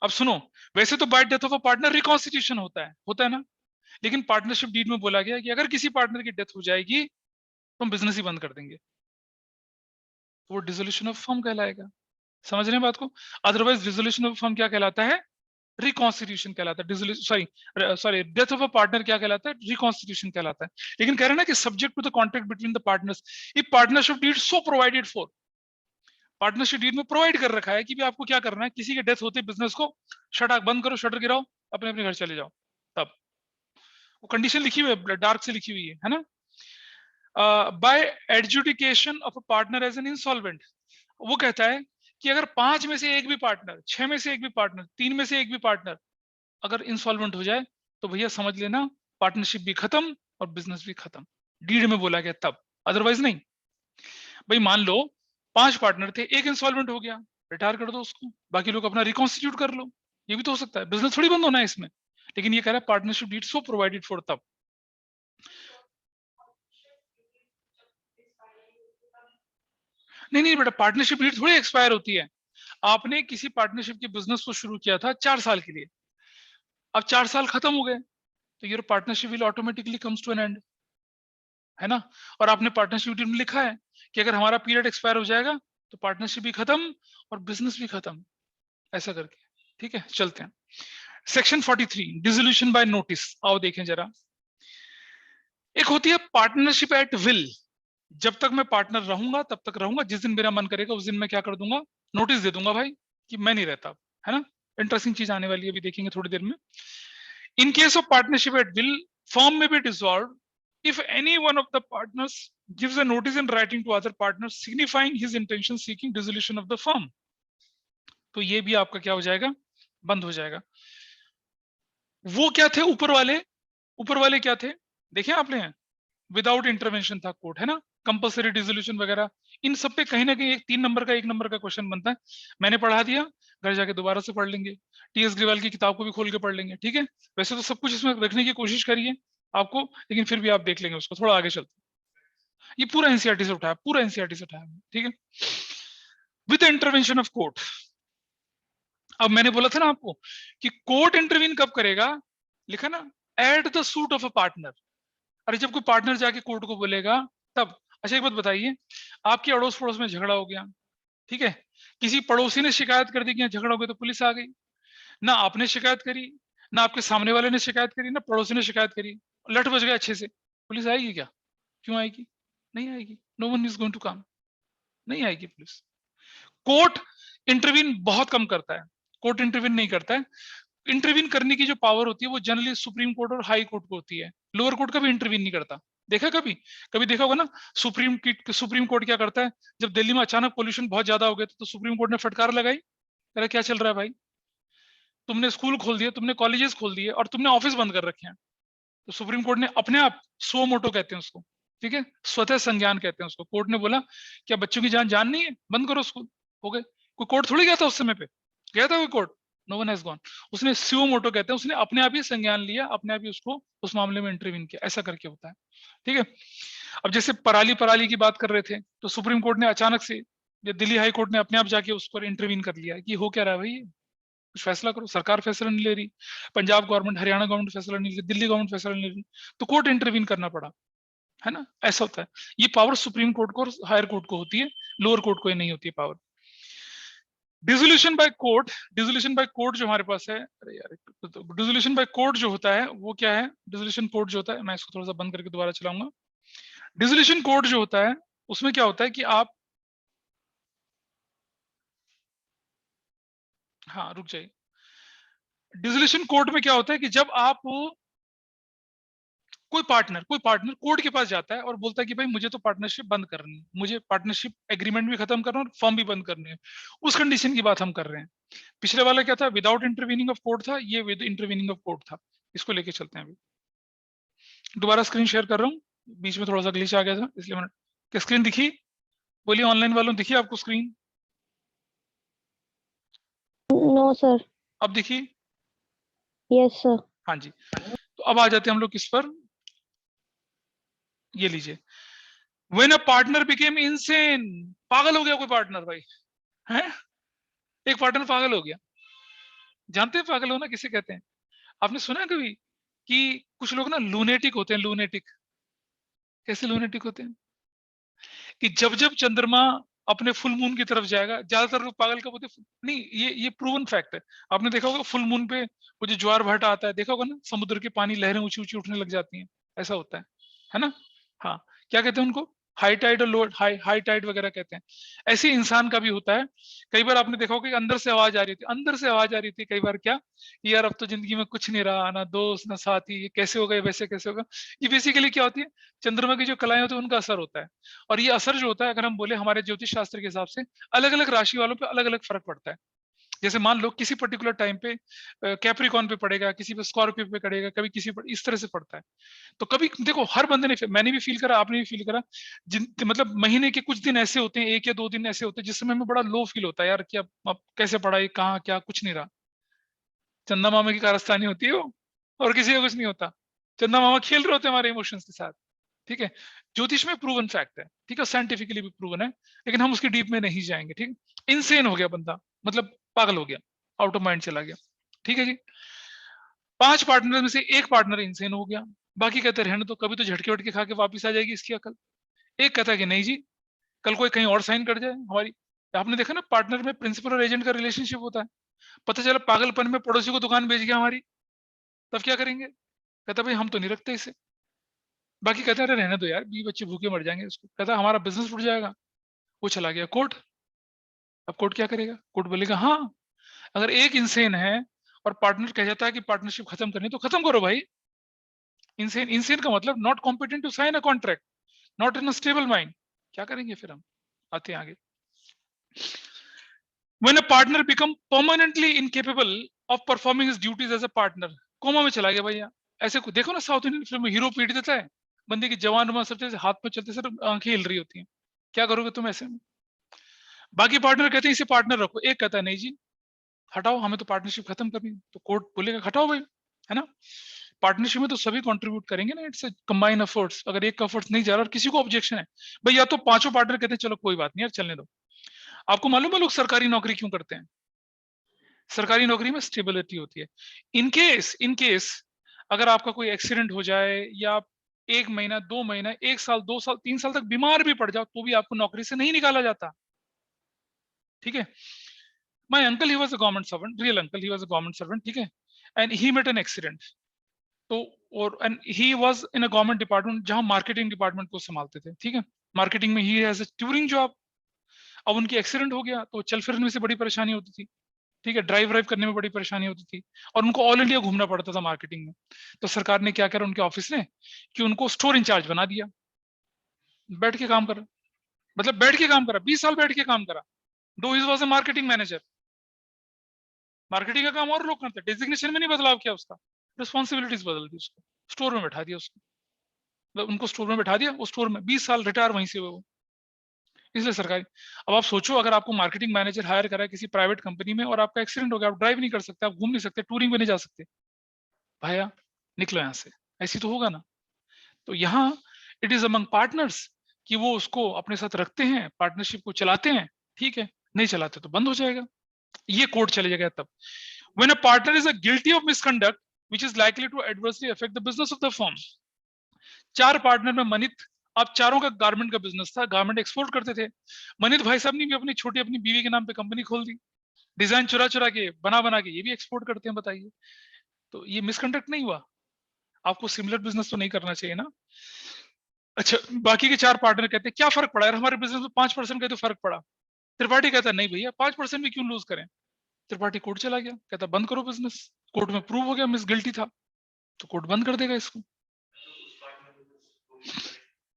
अब सुनो, वैसे तो bye death of a partner reconstitution होता है ना, लेकिन पार्टनरशिप डीड में बोला गया कि अगर किसी पार्टनर की डेथ हो जाएगी तो हम बिजनेस ही बंद कर देंगे, तो वो डिसोल्यूशन ऑफ फर्म कहलाएगा। समझ रहे हैं बात को? अदरवाइज डिसोल्यूशन ऑफ फर्म क्या कहलाता है, रिकॉन्स्टिट्यूशन कहलाता है। Sorry death of a partner क्या कहलाता है, रिकॉन्स्टिट्यूशन कहलाता है। लेकिन कह रहे हैं ना कि subject to the contract between the partners, if partnership deed so provided for, partnership deed में प्रोवाइड कर रखा है कि भी आपको क्या करना है, किसी की डेथ होते बिजनेस को शटर बंद करो, शटर गिराओ, अपने अपने घर चले जाओ, तब वो कंडीशन लिखी हुई है, डार्क से लिखी हुई है ना। By adjudication of a partner as an insolvent, वो कहता है कि अगर 5 में से एक भी पार्टनर, 6 में से एक भी पार्टनर, 3 में से एक भी पार्टनर अगर इंसॉल्वेंट हो जाए तो भैया समझ लेना पार्टनरशिप भी खत्म और बिजनेस भी खत्म, डीड में बोला गया तब, अदरवाइज नहीं। भाई मान लो 5 पार्टनर थे, एक इंसॉल्वेंट हो गया, रिटायर कर दो उसको, बाकी लोग अपना रिकॉन्स्टिट्यूट कर लो, ये भी तो हो सकता है, बिजनेस थोड़ी बंद होना है इसमें। लेकिन ये कह रहा है partnership deed so provided for, तब नहीं नहीं बेटा, पार्टनरशिप डीड थोड़ी एक्सपायर होती है। आपने किसी पार्टनरशिप के बिजनेस को शुरू किया था 4 साल के लिए, अब 4 साल खत्म हो गए, तो your partnership will automatically comes to an end, है ना। और आपने पार्टनरशिप डीड में लिखा है कि अगर हमारा पीरियड एक्सपायर हो जाएगा तो पार्टनरशिप भी खत्म और बिजनेस भी खत्म, ऐसा करके। ठीक है, चलते हैं सेक्शन 43, डिसोल्यूशन बाय नोटिस। आओ देखें जरा, एक होती है पार्टनरशिप एट विल, जब तक मैं पार्टनर रहूंगा तब तक रहूंगा, जिस दिन मेरा मन करेगा उस दिन मैं क्या कर दूंगा, नोटिस दे दूंगा भाई कि मैं नहीं रहता, है ना। इंटरेस्टिंग चीज आने वाली है, अभी देखेंगे थोड़ी देर में। In case of partnership at will, firm may be dissolve if any one of the partners gives a notice in writing to other partners signifying his intention seeking dissolution of the firm। तो ये भी आपका क्या हो जाएगा, बंद हो जाएगा। वो क्या थे ऊपर वाले, ऊपर वाले क्या थे देखें आपने, विदाउट इंटरवेंशन था कोर्ट, है ना, कंपल्सरी डिसोल्यूशन वगैरह। इन सब पे कहीं ना कहीं एक 3 नंबर का 1 नंबर का क्वेश्चन बनता है। मैंने पढ़ा दिया, घर जाके दोबारा से पढ़ लेंगे, टीएस ग्रीवाल की किताब को भी खोल के पढ़ लेंगे, ठीक है। वैसे तो सब कुछ इसमें रखने की कोशिश करिए आपको, लेकिन फिर भी आप देख लेंगे उसको, थोड़ा आगे चलते। ये पूरा एनसीईआरटी से उठाया, पूरा एनसीईआरटी से उठाया, ठीक है, विद इंटरवेंशन ऑफ कोर्ट। अब मैंने बोला था ना आपको कि कोर्ट इंटरवीन कब करेगा, लिखा ना, at the suit of a partner. अरे जब कोई पार्टनर जाके कोर्ट को बोलेगा तब। अच्छा एक बात बताइए, आपके अड़ोस पड़ोस में झगड़ा हो गया, ठीक है, किसी पड़ोसी ने शिकायत कर दी कि झगड़ा हो गया, तो पुलिस आ गई, ना आपने शिकायत करी, ना आपके सामने वाले ने शिकायत करी, ना पड़ोसी ने शिकायत करी, लट बज गए अच्छे से, पुलिस आएगी क्या, क्यों आएगी, नहीं आएगी, no one is going to come, नहीं आएगी पुलिस। कोर्ट इंटरवीन बहुत कम करता है, कोर्ट इंटरवीन नहीं करता है। इंटरवीन करने की जो पावर होती है वो जनरली सुप्रीम कोर्ट और हाई कोर्ट को होती है, लोअर कोर्ट कभी इंटरवीन नहीं करता। देखा कभी, कभी देखा होगा ना, सुप्रीम कोर्ट क्या करता है, जब दिल्ली में अचानक पोल्यूशन बहुत ज्यादा हो गया तो सुप्रीम कोर्ट ने फटकार लगाई, अरे क्या चल रहा है भाई, तुमने स्कूल खोल दिए, तुमने कॉलेजेस खोल दिए और तुमने ऑफिस बंद कर रखे हैं। तो सुप्रीम कोर्ट ने अपने आप, सो मोटो कहते हैं उसको, ठीक है, स्वतः संज्ञान कहते हैं उसको, कोर्ट ने बोला क्या बच्चों की जान जान नहीं है, बंद करो स्कूल, हो गए। कोई कोर्ट थोड़ी गया था उस समय पे, गया था कोई court, no one has gone. उसने सीओ मोटो कहते हैं, उसने अपने आप ही संज्ञान लिया, अपने आप ही उसको उस मामले में इंटरवीन किया, ऐसा करके होता है, ठीक है। अब जैसे पराली पराली की बात कर रहे थे, तो सुप्रीम कोर्ट ने अचानक से, या दिल्ली हाई कोर्ट ने अपने आप जाके उस पर इंटरवीन कर लिया कि हो क्या रहा है भाई, कुछ फैसला करो, सरकार फैसला नहीं ले रही, पंजाब गवर्नमेंट, हरियाणा गवर्नमेंट फैसला नहीं ले रही, दिल्ली गवर्नमेंट फैसला नहीं ले रही, तो कोर्ट इंटरवीन करना पड़ा, है ना, ऐसा होता है। ये पावर सुप्रीम कोर्ट को और हायर कोर्ट को होती है, लोअर कोर्ट को नहीं होती है power. Dissolution by court, dissolution by court जो हमारे पास है, अरे यार, डिसोल्यूशन बाय कोर्ट जो होता है वो क्या है, डिसोल्यूशन कोर्ट जो होता है, मैं इसको थोड़ा सा बंद करके दोबारा चलाऊंगा। डिसोल्यूशन कोर्ट जो होता है उसमें क्या होता है कि आप, हाँ रुक जाइए, डिसोल्यूशन कोर्ट में क्या होता है कि जब आप, कोई पार्टनर कोर्ट के पास जाता है और बोलता है कि भाई मुझे तो पार्टनरशिप बंद करनी है, मुझे पार्टनरशिप एग्रीमेंट भी खत्म करना है और फर्म भी बंद करनी है, उस कंडीशन की बात हम कर रहे हैं। पिछले वाला क्या था, विदाउट इंटरवीनिंग ऑफ कोर्ट था, ये विद इंटरवीनिंग ऑफ कोर्ट था। इसको लेके चलते हैं अभी, दोबारा स्क्रीन शेयर कर रहा हूँ, बीच में थोड़ा सा ग्लिच आ गया था इसलिए मैंने, क्या स्क्रीन दिखी, बोलिए ऑनलाइन वालों, दिखी आपको स्क्रीन, नो सर। अब दिखी, यस सर। हाँ जी। तो अब आ जाते हैं हम लोग किस पर, ये लीजिए, when a partner became insane, पागल हो गया कोई पार्टनर भाई, है, एक पार्टनर पागल हो गया। जानते हैं पागल होना किसे कहते हैं, आपने सुना है कभी कि कुछ लोग ना लूनेटिक होते हैं, लूनेटिक, कैसे लूनेटिक होते हैं कि जब जब चंद्रमा अपने फुल मून की तरफ जाएगा, ज्यादातर लोग पागल कब होते हैं, नहीं ये प्रूवन फैक्ट है, आपने देखा होगा फुल मून पे वो जो ज्वार भाटा आता है, देखा होगा ना, समुद्र के पानी लहरें ऊंची ऊंची उठने लग जाती हैं, ऐसा होता है ना। हाँ, क्या कहते हैं उनको, हाई टाइड और लो हाई टाइड वगैरह कहते हैं। ऐसे इंसान का भी होता है, कई बार आपने देखा होगा कि अंदर से आवाज आ रही थी, अंदर से आवाज आ रही थी कई बार, क्या कि यार अब तो जिंदगी में कुछ नहीं रहा, ना दोस्त ना साथी, ये कैसे हो गए वैसे कैसे होगा। ये बेसिकली क्या होती है, चंद्रमा की जो कलाएं होती है उनका असर होता है। और ये असर जो होता है, अगर हम बोले हमारे ज्योतिष शास्त्र के हिसाब से, अलग अलग राशि वालों पे अलग अलग फर्क पड़ता है। जैसे मान लो किसी पर्टिकुलर टाइम पे कैप्रिकॉन पे पड़ेगा, किसी पे स्कॉर्पियो पे पड़ेगा, कभी किसी पर, इस तरह से पड़ता है। तो कभी देखो, हर बंदे ने, मैंने भी फील करा, आपने भी फील करा, मतलब महीने के कुछ दिन ऐसे होते हैं, 1 या 2 दिन ऐसे होते हैं जिस समय में बड़ा लो फील होता है, यार कि अब कैसे पढ़ाई, कहाँ क्या, कुछ नहीं रहा। चंदा मामा की कारस्तानी होती है वो, और किसी का कुछ नहीं होता। चंदा मामा खेल रहे होते हैं हमारे इमोशंस के साथ, ठीक है। ज्योतिष में प्रूवन फैक्ट है, ठीक है, साइंटिफिकली भी प्रूवन है, लेकिन हम उसकी डीप में नहीं जाएंगे, ठीक। इनसेन हो गया बंदा, मतलब पागल हो गया, आउट ऑफ माइंड चला गया, ठीक है जी। 5 पार्टनर में से एक पार्टनर इनसेन हो गया, बाकी कहते रहने तो, कभी तो झटके वटके खा के वापिस आ जाएगी इसकी अकल। एक कहता है कि नहीं जी, कल कोई कहीं और साइन कर जाए हमारी, आपने देखा ना पार्टनर में प्रिंसिपल और एजेंट का रिलेशनशिप होता है, पता चला पागलपन में पड़ोसी को दुकान बेच गया हमारी, तब क्या करेंगे, कहता भाई हम तो नहीं रखते इसे, बाकी कहते हैं अरे रहने दो यार, 20 बच्चे भूखे मर जाएंगे, उसको कहता हमारा बिजनेस टूट जाएगा। वो चला गया कोर्ट। अब कोर्ट क्या करेगा? कोर्ट बोलेगा हाँ, अगर एक इंसेन है और पार्टनर कह जाता है कि पार्टनरशिप खत्म करनी तो खत्म करो भाई। इंसेन, इंसेन का मतलब not competent to sign a contract, not in a stable mind. क्या करेंगे फिर हम? आते हैं आगे। When a partner become permanently incapable of performing his duties as a partner, coma में चला गया भैया। ऐसे को देखो ना साउथ इंडियन फिल्म में, हीरो पीट देता है, बंदे की जवान उमान सब चीजें हाथ में चलते सर आंखें हिल रही होती हैं। क्या करोगे तुम ऐसे में? बाकी पार्टनर कहते हैं इसे पार्टनर रखो, एक कहता है नहीं जी हटाओ, हमें तो पार्टनरशिप खत्म करनी है। तो कोर्ट बोलेगा हटाओ भाई, है ना। पार्टनरशिप में तो सभी कंट्रीब्यूट करेंगे ना, इट्स कंबाइन एफर्ट्स। अगर एक का एफर्ट्स नहीं जा रहा और किसी को ऑब्जेक्शन है भाई, या तो पांचों पार्टनर कहते हैं चलो कोई बात नहीं यार चलने दो। आपको मालूम है लोग सरकारी नौकरी क्यों करते हैं? सरकारी नौकरी में स्टेबिलिटी होती है। इन केस अगर आपका कोई एक्सीडेंट हो जाए या आप 1 महीना 2 महीना 1 साल 2 साल 3 साल तक बीमार भी पड़ जाओ तो भी आपको नौकरी से नहीं निकाला जाता। ठीक है। My uncle he was a government servant, real uncle, he was a government servant, ठीक है। And he met an accident. तो और and he was in a government department जहां मार्केटिंग डिपार्टमेंट को संभालते थे, ठीक है। मार्केटिंग में he has a touring job. अब उनकी एक्सीडेंट हो गया तो चल फिरने में से बड़ी परेशानी होती थी, ठीक है। ड्राइव ड्राइव करने में बड़ी परेशानी होती थी और उनको ऑल इंडिया घूमना पड़ता था मार्केटिंग में। तो सरकार ने क्या करा उनके ऑफिस ने कि उनको स्टोर इंचार्ज बना दिया। बैठ के काम करा, मतलब बैठ के काम करा, 20 साल बैठ के काम करा। दो ही was a marketing manager. Marketing का काम और लोग करते, डेजिग्नेशन में नहीं बदलाव किया उसका, रिस्पॉन्सिबिलिटीज बदल दी उसको, स्टोर में बैठा दिया उसको। मतलब उनको स्टोर में बैठा दिया, वो स्टोर में 20 साल रिटायर वहीं से हुए वो। इसलिए सरकारी। अब आप सोचो अगर आपको मार्केटिंग मैनेजर हायर करा है किसी प्राइवेट कंपनी में और आपका एक्सीडेंट हो गया, आप ड्राइव नहीं कर सकते, आप घूम नहीं सकते, टूरिंग में नहीं जा सकते, भाया निकलो यहाँ से। ऐसी तो होगा ना। तो यहाँ इट इज अमंग पार्टनर्स कि वो उसको अपने साथ रखते हैं, पार्टनरशिप को चलाते हैं, ठीक है। नहीं चलाते तो बंद हो जाएगा, ये कोर्ट चले जाएगा तब। When a partner is guilty of misconduct which is likely to adversely affect the business of the firm। चार पार्टनर में मनित, आप चारों का गारमेंट का बिजनेस था, गारमेंट एक्सपोर्ट करते थे। मनित भाई साहब ने भी अपनी छोटी अपनी बीवी के नाम पे कंपनी खोल दी, डिजाइन चुरा चुरा के बना बना के ये भी एक्सपोर्ट करते हैं, बताइए। तो ये मिसकंडक्ट नहीं हुआ? आपको सिमिलर बिजनेस तो नहीं करना चाहिए ना। अच्छा, बाकी के चार पार्टनर कहते हैं क्या फर्क पड़ा यार, हमारे बिजनेस में 5% का तो फर्क पड़ा। त्रिपाठी कहता है नहीं भैया 5% भी क्यों लूज करें। त्रिपाठी कोर्ट चला गया, कहता बंद करो बिजनेस। कोर्ट में प्रूव हो गया मिस गिल्टी था, तो कोर्ट बंद कर देगा इसको।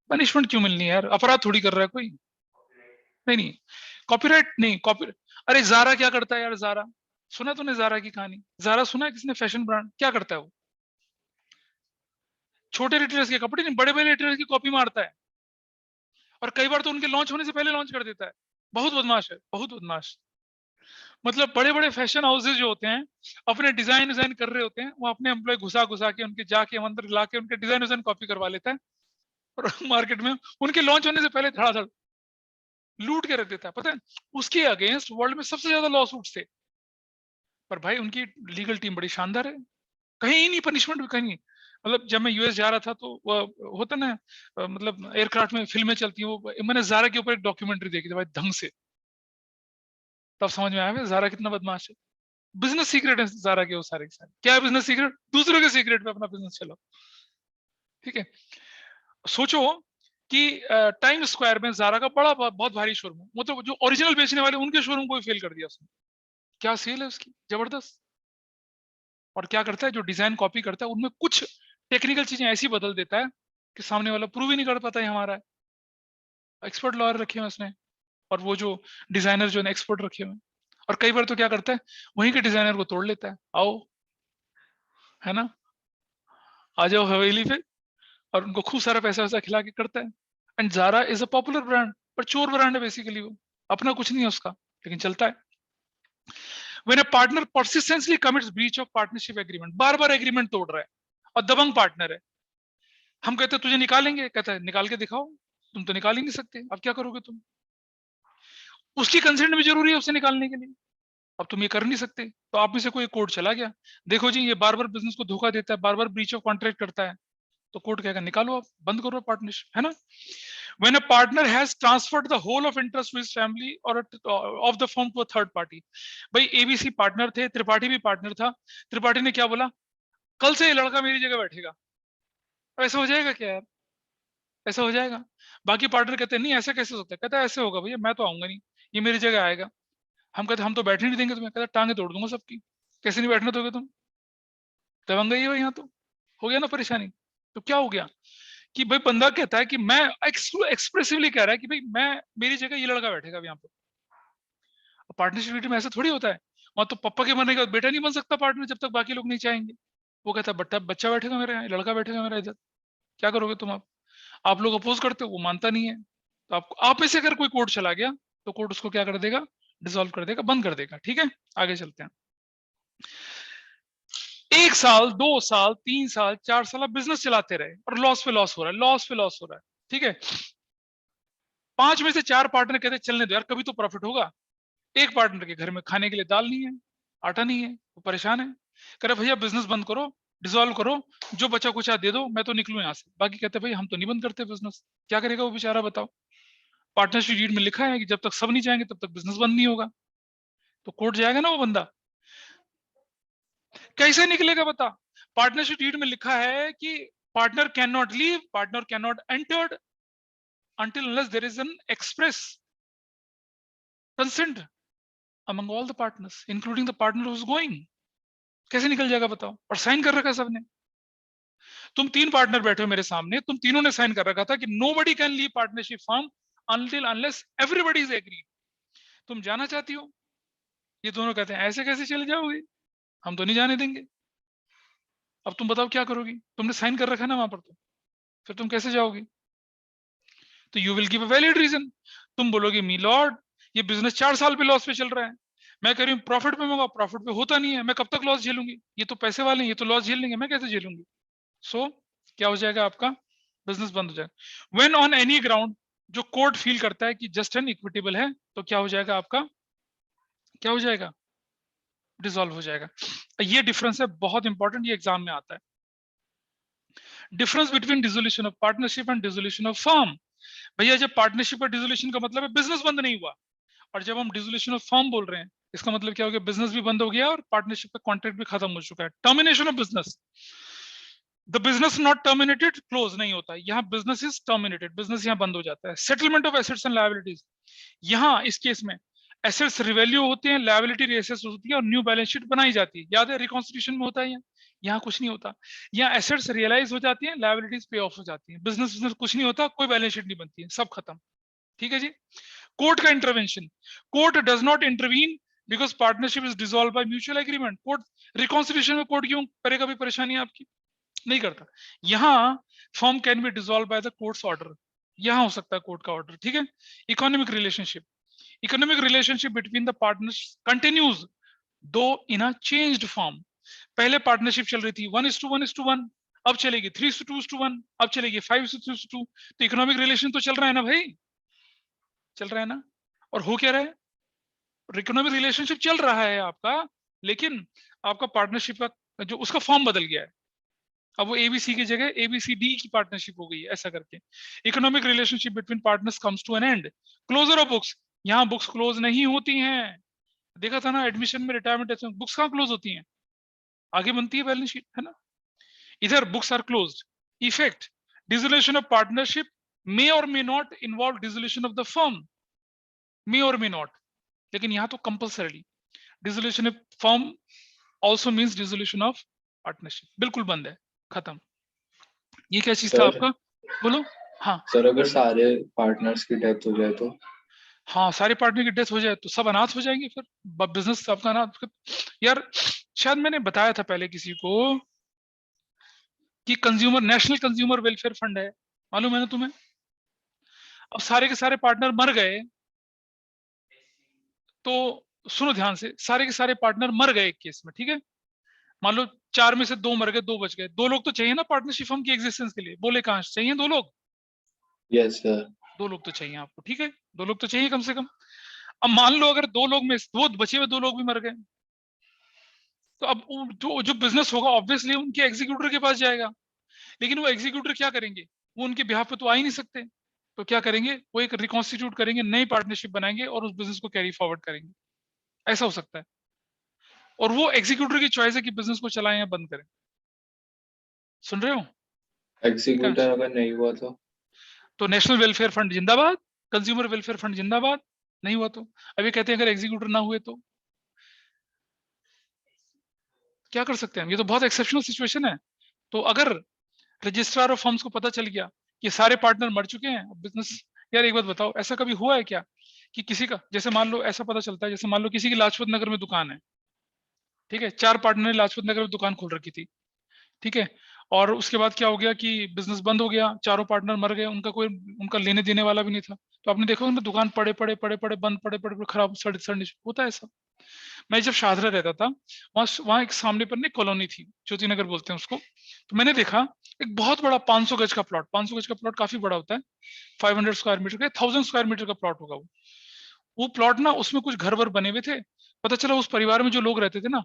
पनिशमेंट क्यों मिलनी है यार, अपराध थोड़ी कर रहा है कोई। नहीं नहीं, कॉपीराइट नहीं, कॉपी। अरे जारा क्या करता है यार, जारा सुना तूने जारा की कहानी? जारा सुना है किसने? फैशन ब्रांड क्या करता है वो? छोटे रिटेलर्स के कपड़े नहीं, बड़े बड़े रिटेलर्स की कॉपी मारता है और कई बार तो उनके लॉन्च होने से पहले लॉन्च कर देता है। बहुत बदमाश है, बहुत बदमाश। मतलब बड़े बड़े फैशन हाउसेज जो होते हैं अपने डिजाइन डिजाइन कर रहे होते हैं, वो अपने एम्प्लॉय घुसा घुसा के उनके जाके अंदर ला के उनके डिजाइन डिजाइन कॉपी करवा लेता है और मार्केट में उनके लॉन्च होने से पहले धड़ाधड़ लूट के रख देता है। पता है उसके अगेंस्ट वर्ल्ड में सबसे ज्यादा लॉ सूट्स थे, पर भाई उनकी लीगल टीम बड़ी शानदार है, कहीं नहीं पनिशमेंट भी कहीं नहीं। मतलब जब मैं यूएस जा रहा था तो वो होता ना, मतलब एयरक्राफ्ट में फिल्में चलती हैं, वो मैंने जारा के ऊपर एक डॉक्यूमेंट्री देखी थी भाई ढंग से, तब समझ में आया जारा कितना बदमाश है। बिजनेस सीक्रेट है जारा के वो सारे के सारे। क्या है बिजनेस सीक्रेट? दूसरों के सीक्रेट पे अपना बिजनेस चलाओ, ठीक है। सोचो कि टाइम स्क्वायर में जारा का बड़ा बहुत भारी शोरूम, मतलब जो ओरिजिनल बेचने वाले उनके शोरूम को भी फेल कर दिया उसने। क्या सेल है उसकी, जबरदस्त। और क्या करता है जो डिजाइन कॉपी करता है उनमें कुछ टेक्निकल चीजें ऐसी बदल देता है कि सामने वाला प्रूव ही नहीं कर पाता है हमारा है। एक्सपर्ट लॉयर रखे हुए उसने, और वो जो डिजाइनर जो है एक्सपर्ट रखे हुए हैं। और कई बार तो क्या करता है वहीं के डिजाइनर को तोड़ लेता है, आओ, है ना, आ जाओ हवेली पे, और उनको खूब सारा पैसा वैसा खिला के करता है। And Zara is a popular brand, पर चोर ब्रांड है बेसिकली, वो अपना कुछ नहीं है उसका, लेकिन चलता है। When a partner persistently commits breach of partnership agreement, bar bar agreement तोड़ रहा है और दबंग पार्टनर है, हम कहते हैं तुझे निकालेंगे, कहता है निकाल के दिखाओ, तुम तो निकाल ही नहीं सकते, अब क्या करोगे तुम? उसकी कंसेंट भी जरूरी है उसे निकालने के लिए, अब तुम ये कर नहीं सकते। तो आप में से कोई कोर्ट चला गया, देखो जी ये बार बार बिजनेस को धोखा देता है, बार बार ब्रीच ऑफ कॉन्ट्रैक्ट करता है, तो कोर्ट कहेगा निकालो, आप बंद करो पार्टनरशिप, है ना। When a partner has transferred the whole of interest to his family or of the firm to a third party। भाई एबीसी पार्टनर थे, त्रिपाठी भी पार्टनर था, त्रिपाठी ने क्या बोला, कल से ये लड़का मेरी जगह बैठेगा, ऐसा हो जाएगा क्या यार? ऐसा हो जाएगा। बाकी पार्टनर कहते हैं नहीं ऐसा कैसे हो सकता है, कहता है ऐसे होगा भैया, मैं तो आऊंगा नहीं, ये मेरी जगह आएगा। हम कहते हम तो बैठने नहीं देंगे तुम्हें, कहता टांगे तोड़ दूंगा सबकी, कैसे नहीं बैठने दोगे तुम, दबंग ही हो यहाँ तो, हो गया ना परेशानी। तो क्या हो गया कि भाई बंदा कहता है कि मैं एक्सप्रेसिवली कह रहा है कि भाई मैं, मेरी जगह ये लड़का बैठेगा यहाँ पे। पार्टनरशिप में ऐसा थोड़ी होता है, वहां तो पापा के मरने के बाद बेटा नहीं बन सकता पार्टनर जब तक बाकी लोग नहीं चाहेंगे। वो कहता है बट्टा बच्चा बैठेगा मेरे यहाँ, लड़का बैठेगा मेरा इधर, क्या करोगे तुम। आप लोग अपोज करते हो, वो मानता नहीं है, तो आपको आप में से अगर कोई कोर्ट चला गया तो कोर्ट उसको क्या कर देगा, डिसॉल्व कर देगा, बंद कर देगा। ठीक है, आगे चलते हैं। 1 साल 2 साल 3 साल 4 साल आप बिजनेस चलाते रहे और लॉस पे लॉस हो रहा है, लॉस पे लॉस हो रहा है। ठीक है, 5 में से 4 पार्टनर कहते हैं चलने दो यार, कभी तो प्रॉफिट होगा। एक पार्टनर के घर में खाने के लिए दाल नहीं है, आटा नहीं है, वो परेशान है, कह रहे भैया बिजनेस बंद करो, डिसॉल्व करो, जो बचा कुचा दे दो, मैं तो निकलूं यहाँ से। बाकी कहते भाई हम तो नहीं बंद करते बिजनेस। क्या करेगा वो बेचारा, बताओ। पार्टनरशिप डीड में लिखा है कि जब तक सब नहीं जाएंगे तब तक बिजनेस बंद नहीं होगा। तो कोर्ट जाएगा ना वो बंदा, कैसे निकलेगा बता। पार्टनरशिप डीड में लिखा है कि partner can not leave, partner can not entered until unless there is an express consent among all the partners including the partner who is going। कैसे निकल जाएगा बताओ, और साइन कर रखा सबने। तुम 3 पार्टनर बैठे हो मेरे सामने, तुम तीनों ने साइन कर रखा था कि nobody can leave partnership firm until unless everybody is agreed। तुम जाना चाहती हो, ये दोनों कहते हैं ऐसे कैसे चले जाओगे, हम तो नहीं जाने देंगे। अब तुम बताओ क्या करोगी, तुमने साइन कर रखा है ना वहां पर, तो फिर तुम कैसे जाओगी। तो you will give a valid reason. तुम बोलोगे मी लॉर्ड ये बिजनेस 4 साल पे लॉस पे चल रहा है, मैं कह रही हूँ प्रॉफिट पे होगा, प्रॉफिट पे होता नहीं है, मैं कब तक लॉस झेलूंगी, ये तो पैसे वाले हैं, ये तो लॉस झेल लेंगे, मैं कैसे झेलूंगी। सो क्या हो जाएगा आपका, बिजनेस बंद हो जाएगा। व्हेन ऑन एनी ग्राउंड, जो कोर्ट फील करता है कि जस्ट एंड इक्विटेबल है, तो क्या हो जाएगा आपका, क्या हो जाएगा, डिसॉल्व हो जाएगा। ये डिफरेंस है, बहुत इंपॉर्टेंट, ये एग्जाम में आता है। Difference between dissolution of partnership and dissolution of firm. भैया जब पार्टनरशिप और डिसोल्यूशन का मतलब है बिजनेस बंद नहीं हुआ, और जब हम डिसोल्यूशन ऑफ फर्म बोल रहे हैं इसका मतलब क्या हो गया, बिजनेस भी बंद हो गया और पार्टनरशिप का कॉन्ट्रैक्ट भी खत्म हो चुका है। Termination of business, the business not terminated, close नहीं होता, यहाँ बिजनेस इज टर्मिनेटेड, बिजनेस यहाँ बंद हो जाता है। Settlement of assets and liabilities, यहाँ इस केस में एसेट्स रिवैल्यू होते हैं, लायबिलिटी रीअसेस होती है और न्यू बैलेंस शीट बनाई जाती है। याद है रिकॉन्स्टिट्यूशन में होता है, यहाँ कुछ नहीं होता। यहाँ एसेट्स रियलाइज हो जाती है, लायबिलिटीज पे ऑफ हो जाती है, बिजनेस कुछ नहीं होता, कोई बैलेंस शीट नहीं बनती है, सब खत्म। ठीक है जी। कोर्ट का intervention, court does not intervene because partnership is dissolve by mutual agreement. Court reconciliation में कोर्ट क्यों करेगा भी परेशानी आपकी, नहीं करता। यहाँ firm can be dissolve by the courts order, यहाँ हो सकता है कोर्ट का ऑर्डर। ठीक है। Economic relationship, economic relationship between the partners continues दो इन अ चेंज्ड फॉर्म। पहले पार्टनरशिप चल रही थी 1:1:1, अब चलेगी 3:2:1, अब चलेगी 5:2:2। तो इकोनॉमिक रिलेशन तो चल रहा है ना भाई, चल रहा है ना। और हो क्या रहा है, इकोनॉमिक रिलेशनशिप चल रहा है आपका, लेकिन आपका पार्टनरशिप का जो उसका फॉर्म बदल गया है, अब वो एबीसी की जगह एबीसीडी की पार्टनरशिप हो गई है, ऐसा करके। Economic relationship between partners comes to an end. Closure of books, यहाँ बुक्स क्लोज नहीं होती हैं। देखा था ना एडमिशन में, रिटायरमेंट बुक्स कहाँ क्लोज होती हैं, आगे बनती है बैलेंस शीट, है ना। इधर books are closed. Effect, dissolution of partnership may or may not involve dissolution of the firm, may or may not, लेकिन यहाँ तो compulsory dissolution of firm also means dissolution of partnership, बिल्कुल बंद है, खत्म। ये क्या चीज था आपका, बोलो। हाँ सर अगर सारे पार्टनर्स की डेथ हो जाए तो, हाँ, सारे पार्टनर की डेथ हो जाए तो सब अनाथ हो जाएंगे, फिर बिजनेस आपका अनाथ। यार शायद मैंने बताया था पहले किसी को कि consumer, national consumer welfare fund है, मालूम है ना तुम्हें। अब सारे के सारे पार्टनर मर गए, तो सुनो ध्यान से, सारे के सारे पार्टनर मर गए एक केस में, ठीक है। मान लो 4 में से 2 मर गए, 2 बच गए, 2 लोग तो चाहिए ना पार्टनरशिप फर्म की एग्जिस्टेंस के लिए, बोले कहाँ चाहिए 2 लोग, यस सर, 2 लोग तो चाहिए आपको, ठीक है, 2 लोग तो चाहिए कम से कम। अब मान लो अगर 2 लोग में वो बचे हुए 2 लोग भी मर गए, तो अब जो जो बिजनेस होगा ऑब्वियसली उनके एग्जीक्यूटिव के पास जाएगा, लेकिन वो एग्जीक्यूटिव क्या करेंगे, वो उनके बिहाफ पे तो आ ही नहीं सकते, तो क्या करेंगे, वो एक रिकॉन्स्टिट्यूट करेंगे, नई पार्टनरशिप बनाएंगे और उस बिजनेस को कैरी फॉरवर्ड करेंगे, ऐसा हो सकता है। और वो एग्जीक्यूटिव की चॉइस है कि बिजनेस को चलाएं या बंद करें। सुन रहे हो, एग्जीक्यूटर अगर नहीं हुआ तो? तो नेशनल वेलफेयर फंड जिंदाबाद, कंज्यूमर वेलफेयर फंड जिंदाबाद, नहीं हुआ तो अभी कहते हैं अगर एग्जीक्यूटर ना हुए तो क्या कर सकते हैं हम? ये तो बहुत एक्सेप्शनल सिचुएशन है। तो अगर रजिस्ट्रार ऑफ फर्म्स को पता चल गया कि सारे पार्टनर मर चुके हैं बिजनेस, यार एक बात बताओ, ऐसा कभी हुआ है क्या कि किसी का, जैसे मान लो ऐसा पता चलता है, जैसे मान लो किसी की लाजपत नगर में दुकान है, ठीक है, 4 पार्टनर ने लाजपत नगर में दुकान खोल रखी थी, ठीक है, और उसके बाद क्या हो गया कि बिजनेस बंद हो गया, चारों पार्टनर मर गए, उनका लेने देने वाला भी नहीं था, तो आपने देखा उनका दुकान पड़े पड़े पड़े पड़े बंद पड़े पड़े खराब सड़ने होता है ऐसा। मैं जब शाहदरा रहता था, वहां एक सामने पर ना कॉलोनी थी, ज्योति नगर बोलते हैं उसको, तो मैंने देखा एक बहुत बड़ा 500 गज का प्लॉट, 500 गज का प्लॉट काफी बड़ा होता है, 500 स्क्वायर मीटर का, 1000 स्क्वायर मीटर का प्लॉट होगा वो प्लॉट ना, उसमें कुछ घर वर बने हुए थे। पता चला उस परिवार में जो लोग रहते थे ना,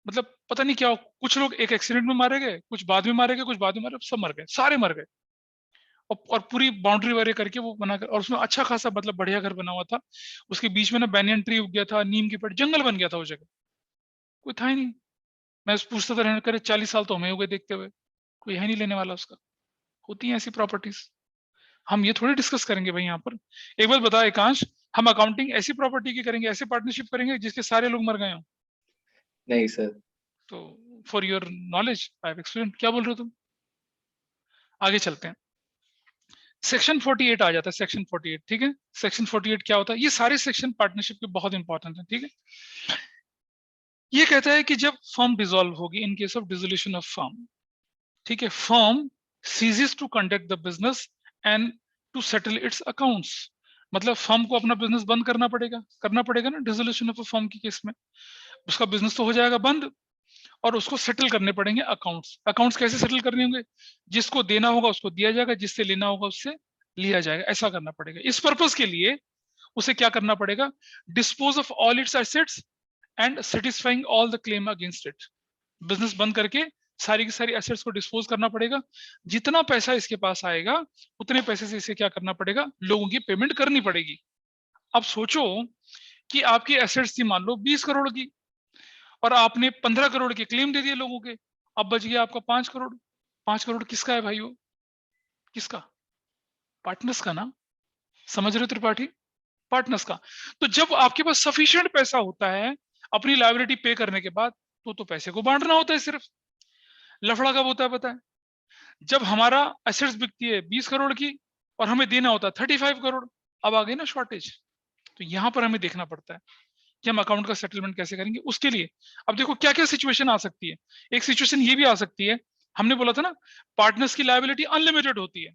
मतलब पता नहीं क्या, कुछ लोग एक एक्सीडेंट में मारे गए, कुछ बाद में मारे गए, कुछ बाद में मारे, सब मर गए, सारे मर गए। और पूरी बाउंड्री वारे करके वो बना कर, और उसमें अच्छा खासा मतलब बढ़िया घर बना हुआ था, उसके बीच में ना बैनियन ट्री उग गया था, नीम के पेड़, जंगल बन गया था, वो जगह कोई था ही नहीं। मैं पूछता था रहने करे 40 साल तो हमें हो गए देखते हुए, कोई है नहीं लेने वाला उसका। होती है ऐसी प्रॉपर्टीज, हम ये थोड़ी डिस्कस करेंगे भाई यहाँ पर। एक बात बताओ एकांश, हम अकाउंटिंग ऐसी प्रॉपर्टी की करेंगे, ऐसे पार्टनरशिप करेंगे जिसके सारे लोग मर गए हों? नहीं सर। तो for your knowledge I have explain. क्या बोल रहे हो तुम? आगे चलते हैं। सेक्शन 48 आ जाता है, सेक्शन 48, ठीक है। सेक्शन 48 क्या होता है? ये सारे सेक्शन पार्टनरशिप के बहुत इंपॉर्टेंट है, ठीक है। ये कहता है कि जब फर्म डिसॉल्व होगी in case of dissolution of firm, ठीक है, firm ceases to conduct the business and to settle its accounts. मतलब फर्म को अपना बिजनेस बंद करना पड़ेगा ना, डिसोल्यूशन ऑफ फर्म के केस में उसका बिजनेस तो हो जाएगा बंद, और उसको सेटल करने पड़ेंगे अकाउंट्स। अकाउंट्स कैसे सेटल करने होंगे? जिसको देना होगा उसको दिया जाएगा, जिससे लेना होगा उससे लिया जाएगा, ऐसा करना पड़ेगा। इस पर्पस के लिए उसे क्या करना पड़ेगा? Dispose of all its assets and satisfying all the claim against it. Business बंद करके सारी की सारी एसेट्स को डिस्पोज करना पड़ेगा। जितना पैसा इसके पास आएगा उतने पैसे से इसे क्या करना पड़ेगा? लोगों की पेमेंट करनी पड़ेगी। अब सोचो कि आपकी एसेट्स थी मान लो 20 करोड़ की, और आपने 15 करोड़ के क्लेम दे दिए लोगों के, अब बच गया आपका 5 करोड़। 5 करोड़ किसका है भाई? वो किसका? पार्टनर्स का ना, समझ रहे हो त्रिपाठी? पार्टनर्स का। तो जब आपके पास सफिशिएंट पैसा होता है अपनी लायबिलिटी पे करने के बाद, तो पैसे को बांटना होता है सिर्फ। लफड़ा कब होता है पता है? जब हमारा एसेट्स बिकती है 20 करोड़ की और हमें देना होता है 35 करोड़, अब आ गई ना शॉर्टेज। तो यहां पर हमें देखना पड़ता है कि हम अकाउंट का सेटलमेंट कैसे करेंगे। उसके लिए अब देखो क्या क्या सिचुएशन आ सकती है। एक सिचुएशन ये भी आ सकती है, हमने बोला था ना पार्टनर्स की लायबिलिटी अनलिमिटेड होती है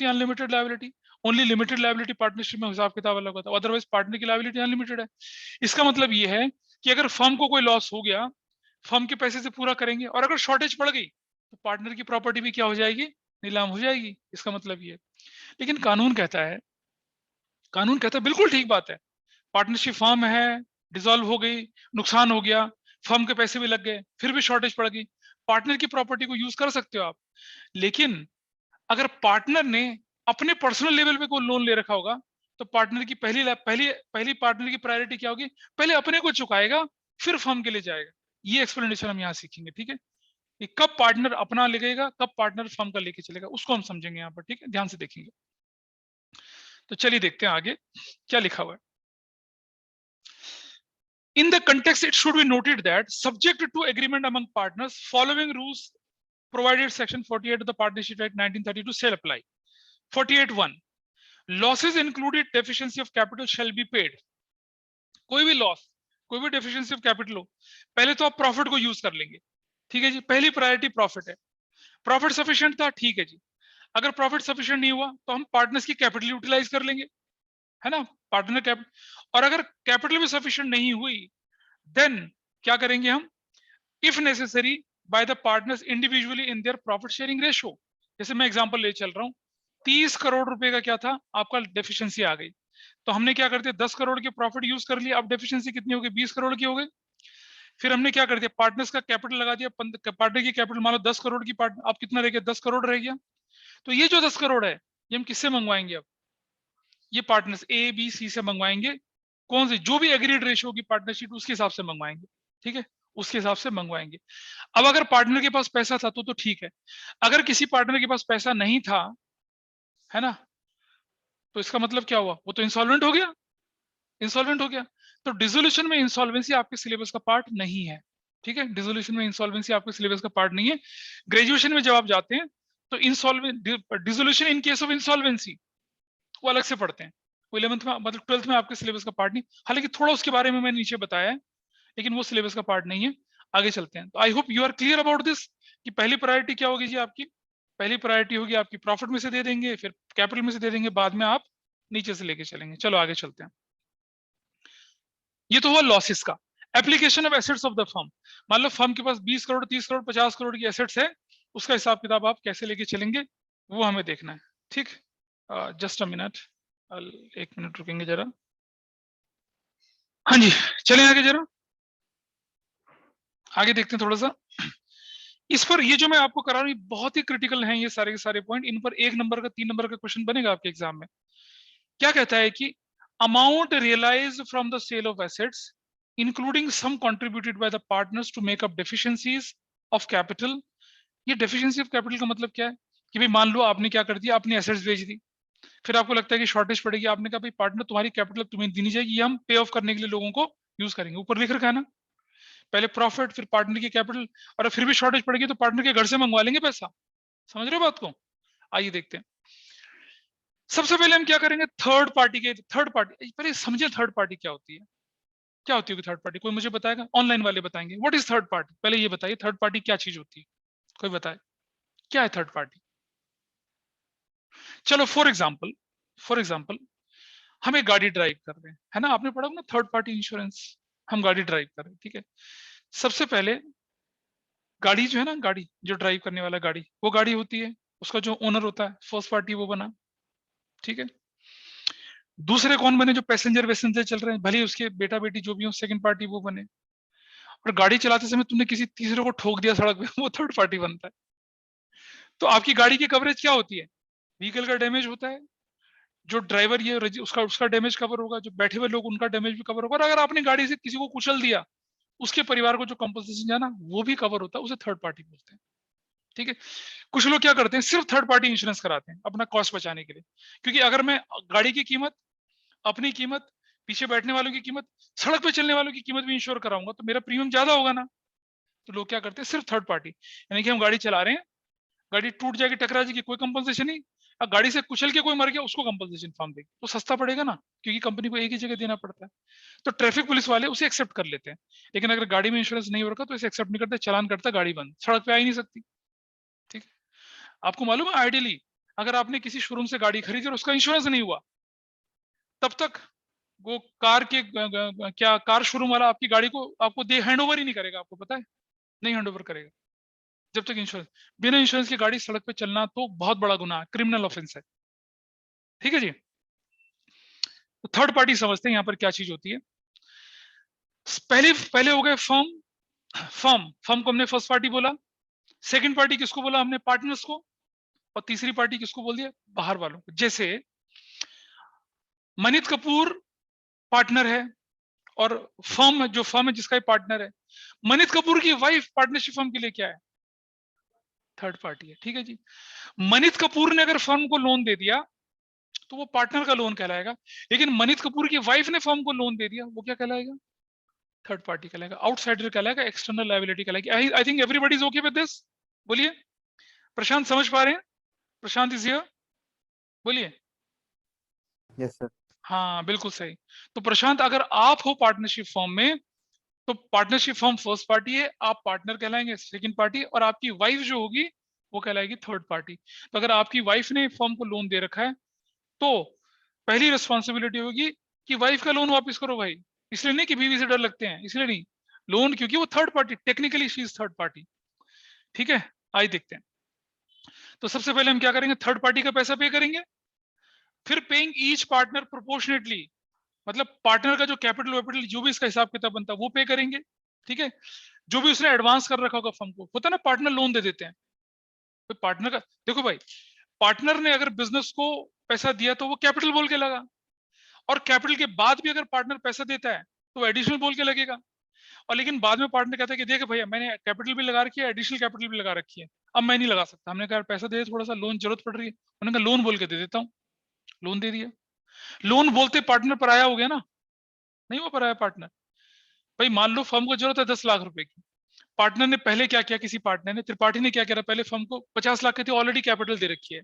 unlimited liability. Only limited liability partnership में हिसाब किताब अलग होता है, अदरवाइज पार्टनर की लायबिलिटी अनलिमिटेड है। इसका मतलब ये है कि अगर फर्म को कोई लॉस हो गया, फर्म के पैसे से पूरा करेंगे, और अगर शॉर्टेज पड़ गई तो पार्टनर की प्रॉपर्टी भी क्या हो जाएगी? नीलाम हो जाएगी। इसका मतलब ये। लेकिन कानून कहता है बिल्कुल ठीक बात है, पार्टनरशिप फर्म है, डिसॉल्व हो गई, नुकसान हो गया, फर्म के पैसे भी लग गए, फिर भी शॉर्टेज पड़ गई, पार्टनर की प्रॉपर्टी को यूज कर सकते हो आप। लेकिन अगर पार्टनर ने अपने पर्सनल लेवल पे कोई लोन ले रखा होगा, तो पार्टनर की पहली पार्टनर की प्रायोरिटी क्या होगी? पहले अपने को चुकाएगा, फिर फर्म के लिए जाएगा। ये एक्सप्लेनेशन हम यहाँ सीखेंगे, ठीक है। कि कब पार्टनर अपना लगेगा, कब पार्टनर फर्म का लेके चलेगा, उसको हम समझेंगे यहाँ पर, ठीक है, ध्यान से देखेंगे। तो चलिए देखते हैं आगे क्या लिखा हुआ है। In the context, it should be noted that subject to agreement among partners, following rules provided section 48 of the Partnership Act 1932 shall apply. 48(1) losses included deficiency of capital shall be paid. कोई भी loss, कोई भी deficiency of capital हो, पहले तो आप profit को use कर लेंगे, ठीक है जी, पहली प्रायोरिटी प्रॉफिट है। प्रॉफिट सफिशिएंट था, ठीक है जी। अगर प्रॉफिट सफिशिएंट नहीं हुआ तो हम पार्टनर्स की कैपिटल यूटिलाइज कर लेंगे, है ना, पार्टनर कैपिटल। और अगर कैपिटल भी सफिशिएंट नहीं हुई, देन क्या करेंगे हम? If necessary bye the partners individually in their profit sharing ratio. जैसे मैं एग्जांपल ले चल रहा हूँ, 30 करोड़ रुपए का क्या था आपका डेफिशिएंसी आ गई, तो हमने क्या करते 10 करोड़ के प्रॉफिट यूज कर लिया, अब डेफिशिएंसी कितनी हो गई? 20 करोड़ की हो गई। फिर हमने क्या कर दिया? पार्टनर्स का कैपिटल लगा दिया, पार्टनर की कैपिटल मान लो 10 करोड़ की, पार्टनर अब कितना रह गया? 10 करोड़ रह गया। तो ये जो 10 करोड़ है ये हम किससे मंगवाएंगे? अब ये पार्टनर्स ए बी सी से मंगवाएंगे। कौन से? जो भी एग्रीड रेशियो होगी पार्टनरशिप उसके हिसाब से मंगवाएंगे, ठीक है, उसके हिसाब से मंगवाएंगे। अब अगर पार्टनर के पास पैसा था तो ठीक है। अगर किसी पार्टनर के पास पैसा नहीं था, है ना, तो इसका मतलब क्या हुआ, वो तो इंसॉल्वेंट हो गया, इंसॉल्वेंट हो गया। तो डिसोल्यूशन में इंसॉल्वेंसी आपके सिलेबस का पार्ट नहीं है, ठीक है, डिसोल्यूशन में इंसॉल्वेंसी आपके सिलेबस का पार्ट नहीं है। ग्रेजुएशन में जब आप जाते हैं तो insolvent dissolution in case of insolvency वो अलग से पढ़ते हैं, वो 11th में मतलब 12th में आपके सिलेबस का पार्ट नहीं, हालांकि थोड़ा उसके बारे में मैंने नीचे बताया है, लेकिन वो सिलेबस का पार्ट नहीं है। आगे चलते हैं। तो I hope you are clear about this कि पहली प्रायोरिटी क्या होगी जी आपकी, पहली प्रायोरिटी होगी आपकी प्रॉफिट में से दे देंगे, फिर कैपिटल में से दे देंगे, बाद में आप नीचे से लेके चलेंगे। चलो आगे चलते हैं। ये तो हुआ लॉसेस का। Application of assets of the firm, मान लो फर्म के पास 20 करोड़ 30 करोड़ 50 करोड़ की एसेट्स है, उसका हिसाब किताब आप कैसे लेके चलेंगे वो हमें देखना है, ठीक। जस्ट अ मिनट, एक मिनट रुकेंगे जरा। हाँ जी, चलें आगे जरा, आगे देखते हैं थोड़ा सा। इस पर ये जो मैं आपको करा रहा हूँ बहुत ही क्रिटिकल हैं ये सारे के सारे पॉइंट, इन पर 1 नंबर का 3 नंबर का क्वेश्चन बनेगा आपके एग्जाम में। क्या कहता है कि amount realize from the sale of assets including sum contributed by the partners to make up deficiencies of capital. ये डेफिशिएंसी ऑफ कैपिटल का मतलब क्या है कि भाई मान लो आपने क्या कर दिया, अपनी एसेट्स बेच दी, फिर आपको लगता है कि शॉर्टेज पड़ेगी, आपने कहा भाई पार्टनर तुम्हारी कैपिटल तुम्हें देनी जाएगी, ये हम पे ऑफ करने के लिए लोगों को यूज करेंगे। ऊपर लिख रखा है ना, पहले प्रॉफिट फिर पार्टनर की कैपिटल, और फिर भी शॉर्टेज पड़ेगी तो पार्टनर के घर से मंगवा लेंगे पैसा। समझ रहे हो बात को? आइए देखते हैं। सबसे पहले हम क्या करेंगे, थर्ड पार्टी के, थर्ड पार्टी पहले समझे थर्ड पार्टी क्या होती है, क्या होती होगी थर्ड पार्टी, कोई मुझे बताएगा? ऑनलाइन वाले बताएंगे व्हाट इज थर्ड पार्टी, पहले ये बताइए थर्ड पार्टी क्या चीज होती है, कोई बताए क्या है थर्ड पार्टी? चलो फॉर एग्जाम्पल हम एक गाड़ी ड्राइव कर रहे हैं, है ना, आपने पढ़ा ना थर्ड पार्टी इंश्योरेंस, हम गाड़ी ड्राइव कर रहे हैं, ठीक है। सबसे पहले गाड़ी जो है ना, गाड़ी जो ड्राइव करने वाला गाड़ी, वो गाड़ी होती है, उसका जो ओनर होता है फर्स्ट पार्टी वो बना, ठीक है। दूसरे कौन बने, जो पैसेंजर वैसेंजर चल रहे हैं, भले उसके बेटा बेटी जो भी हो, सेकंड पार्टी वो बने। और गाड़ी चलाते समय तुमने किसी तीसरे को ठोक दिया सड़क पे, वो थर्ड पार्टी बनता है। तो आपकी गाड़ी की कवरेज क्या होती है, व्हीकल का डैमेज होता है, जो ड्राइवर ये उसका उसका डैमेज कवर होगा, जो बैठे हुए लोग उनका डैमेज भी कवर होगा, और अगर आपने गाड़ी से किसी को कुचल दिया उसके परिवार को जो कंपनसेशन जाना वो भी कवर होता है, उसे थर्ड पार्टी बोलते हैं, ठीक है। कुछ लोग क्या करते हैं, सिर्फ थर्ड पार्टी इंश्योरेंस कराते हैं अपना कॉस्ट बचाने के लिए, क्योंकि अगर मैं गाड़ी की कीमत, अपनी कीमत, पीछे बैठने वालों की कीमत, सड़क पे चलने वालों की कीमत भी इंश्योर कराऊंगा तो मेरा प्रीमियम ज्यादा होगा ना। तो लोग क्या करते हैं, सिर्फ थर्ड पार्टी, यानी कि हम गाड़ी चला रहे हैं, गाड़ी टूट जाएगी टकरा जाएगी कोई कंपनसेशन नहीं, और गाड़ी से कुचल के कोई मर गया उसको कंपनसेशन फॉर्म देगी, तो सस्ता पड़ेगा ना, क्योंकि कंपनी को एक ही जगह देना पड़ता है। तो ट्रैफिक पुलिस वाले उसे एक्सेप्ट कर लेते हैं, लेकिन अगर गाड़ी में इंश्योरेंस नहीं हो रखा तो इसे एक्सेप्ट नहीं करते, चालान करता, गाड़ी बंद, सड़क पे आ ही नहीं सकती, ठीक है। आपको मालूम है आइडियली अगर आपने किसी शोरूम से गाड़ी खरीदी और उसका इंश्योरेंस नहीं हुआ, तब तक वो कार के क्या कार शोरूम वाला आपकी गाड़ी को आपको दे हैंड ओवर ही नहीं करेगा, आपको पता है, नहीं हैंड ओवर करेगा जब तक इंश्योरेंस, बिना इंश्योरेंस की गाड़ी सड़क पे चलना तो बहुत बड़ा गुनाह है, क्रिमिनल ऑफेंस है, ठीक है जी। तो थर्ड पार्टी समझते हैं यहाँ पर क्या चीज होती है। पहले पहले हो गए फर्म, फर्म को हमने फर्स्ट पार्टी बोला, सेकंड पार्टी किसको बोला हमने, पार्टनर्स को, और तीसरी पार्टी किसको बोल दिया, बाहर वालों को। जैसे मनित कपूर पार्टनर है, और फर्म जो फर्म है जिसका पार्टनर है, मनित कपूर की वाइफ पार्टनरशिप फर्म के लिए क्या है, थर्ड पार्टी है, ठीक है जी। मनित कपूर ने अगर फर्म को लोन दे दिया तो वो पार्टनर का लोन कहलाएगा, लेकिन मनित कपूर की वाइफ ने फर्म को लोन दे दिया वो क्या कहलाएगा, थर्ड पार्टी कहलाएगा, आउटसाइडर कहलाएगा, एक्सटर्नल लायबिलिटी कहलाएगी। I think everybody is okay with this, बोलिए। प्रशांत समझ पा रहे हैं? प्रशांत इज हियर, बोलिए। Yes sir. हाँ बिल्कुल सही। तो प्रशांत अगर आप हो पार्टनरशिप फॉर्म में तो पार्टनरशिप फॉर्म फर्स्ट पार्टी है, आप पार्टनर कहलाएंगे सेकंड पार्टी, और आपकी वाइफ जो होगी वो कहलाएगी थर्ड पार्टी। तो अगर आपकी वाइफ ने फॉर्म को लोन दे रखा है तो पहली रिस्पॉन्सिबिलिटी होगी कि वाइफ का लोन वापस करो भाई, इसलिए नहीं कि बीवी से डर लगते हैं, इसलिए नहीं, लोन क्योंकि वो third party, technically she is third party, ठीक है। आइए देखते हैं। तो सबसे पहले हम क्या करेंगे, थर्ड पार्टी का पैसा पे करेंगे, फिर पेइंग ईच पार्टनर प्रोपोर्शनेटली, मतलब पार्टनर का जो कैपिटल वैपिटल जो भी इसका हिसाब किताब बनता है वो पे करेंगे, ठीक है। जो भी उसने एडवांस कर रखा होगा फर्म को, होता है ना पार्टनर लोन दे देते हैं, तो पार्टनर का देखो भाई, पार्टनर ने अगर बिजनेस को पैसा दिया तो वो कैपिटल बोल के लगा, और कैपिटल के बाद भी अगर पार्टनर पैसा देता है तो एडिशनल बोल के लगेगा, और लेकिन बाद में पार्टनर कहता है कि देख भैया मैंने कैपिटल भी लगा रखी है, एडिशनल कैपिटल भी लगा रखी है, अब मैं नहीं लगा सकता, हमने कहा पैसा दे, थोड़ा सा लोन जरूरत पड़ रही है, उन्होंने कहा लोन बोल के दे देता हूँ, लोन दे दिया, लोन बोलते पार्टनर पराया हो गया ना, नहीं वो पराया पार्टनर। भाई मान लो फर्म को जरूरत है 10 लाख रुपए की, पार्टनर ने पहले क्या किया, किसी पार्टनर ने, त्रिपाठी ने क्या किया, पहले फर्म को 50 लाख की थी ऑलरेडी कैपिटल दे रखी है,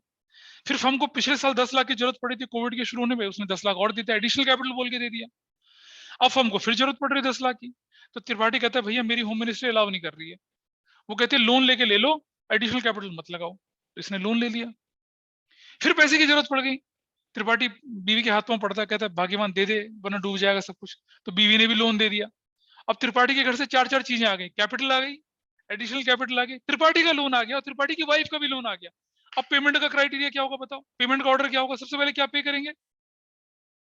फिर फर्म को पिछले साल 10 लाख की जरूरत पड़ी थी कोविड के शुरू होने में, उसने 10 लाख और देता एडिशनल कैपिटल बोल के दे दिया। अब फर्म को फिर जरूरत पड़ रही है 10 लाख की, तो त्रिपाठी कहता है भैया मेरी होम मिनिस्ट्री अलाउ नहीं कर रही है, वो कहते हैं लोन लेके ले लो, एडिशनल कैपिटल मत लगाओ, तो इसने लोन ले लिया। फिर पैसे की जरूरत पड़ गई, त्रिपाठी बीवी के हाथ में पड़ता है, कहता है भाग्यवान दे दे वरना डूब जाएगा सब कुछ, तो बीवी ने भी लोन दे दिया। अब त्रिपाठी के घर से चार चार चीजें आ गई, कैपिटल आ गई, एडिशनल कैपिटल आ गई, त्रिपाठी का लोन आ गया और त्रिपाठी की वाइफ का भी लोन आ गया। अब पेमेंट का क्राइटेरिया क्या होगा बताओ, पेमेंट का ऑर्डर क्या होगा, सबसे पहले क्या पे करेंगे,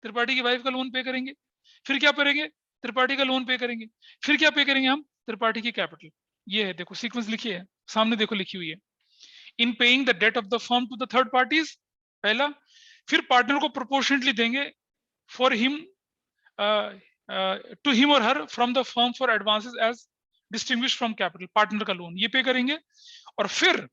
त्रिपाठी की वाइफ का लोन पे करेंगे, फिर क्या करेंगे, त्रिपाठी का लोन पे करेंगे, फिर क्या पे करेंगे हम, त्रिपाठी की कैपिटल। ये है देखो सीक्वेंस लिखी है सामने, देखो लिखी हुई है, in paying the debt of the firm to the third parties, पहला, फिर पार्टनर को प्रोपोर्शनेटली देंगे फॉर हिम टू हिम और her from the firm for advances as distinguish from capital, partner का लोन ये पे करेंगे, और फिर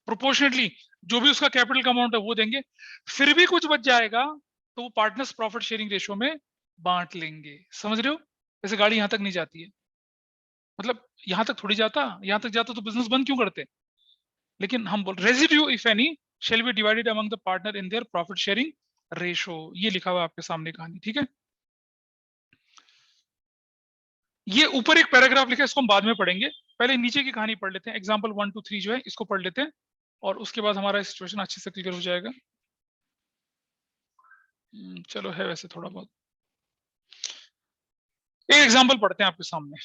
प्रोपोर्शनेटली जो भी उसका कैपिटल का अमाउंट है वो देंगे, फिर भी कुछ बच जाएगा तो वो पार्टनर्स प्रॉफिट शेयरिंग रेशियो में बांट लेंगे। समझ रहे हो, जैसे गाड़ी यहां तक नहीं जाती है, मतलब यहां तक थोड़ी जाता, यहां तक जाता तो बिजनेस बंद क्यों करते, लेकिन हम बोल residue if any shall be divided among the partner in their profit sharing ratio, ये लिखा हुआ है आपके सामने कहानी, ठीक है। ये ऊपर एक पैराग्राफ लिखा है, इसको हम बाद में पढ़ेंगे, पहले नीचे की कहानी पढ़ लेते हैं, एग्जांपल 1 2 3 जो है इसको पढ़ लेते हैं, और उसके बाद हमारा सिचुएशन अच्छे से क्लियर हो जाएगा। चलो है वैसे थोड़ा बहुत, एक एग्जांपल पढ़ते हैं आपके सामने,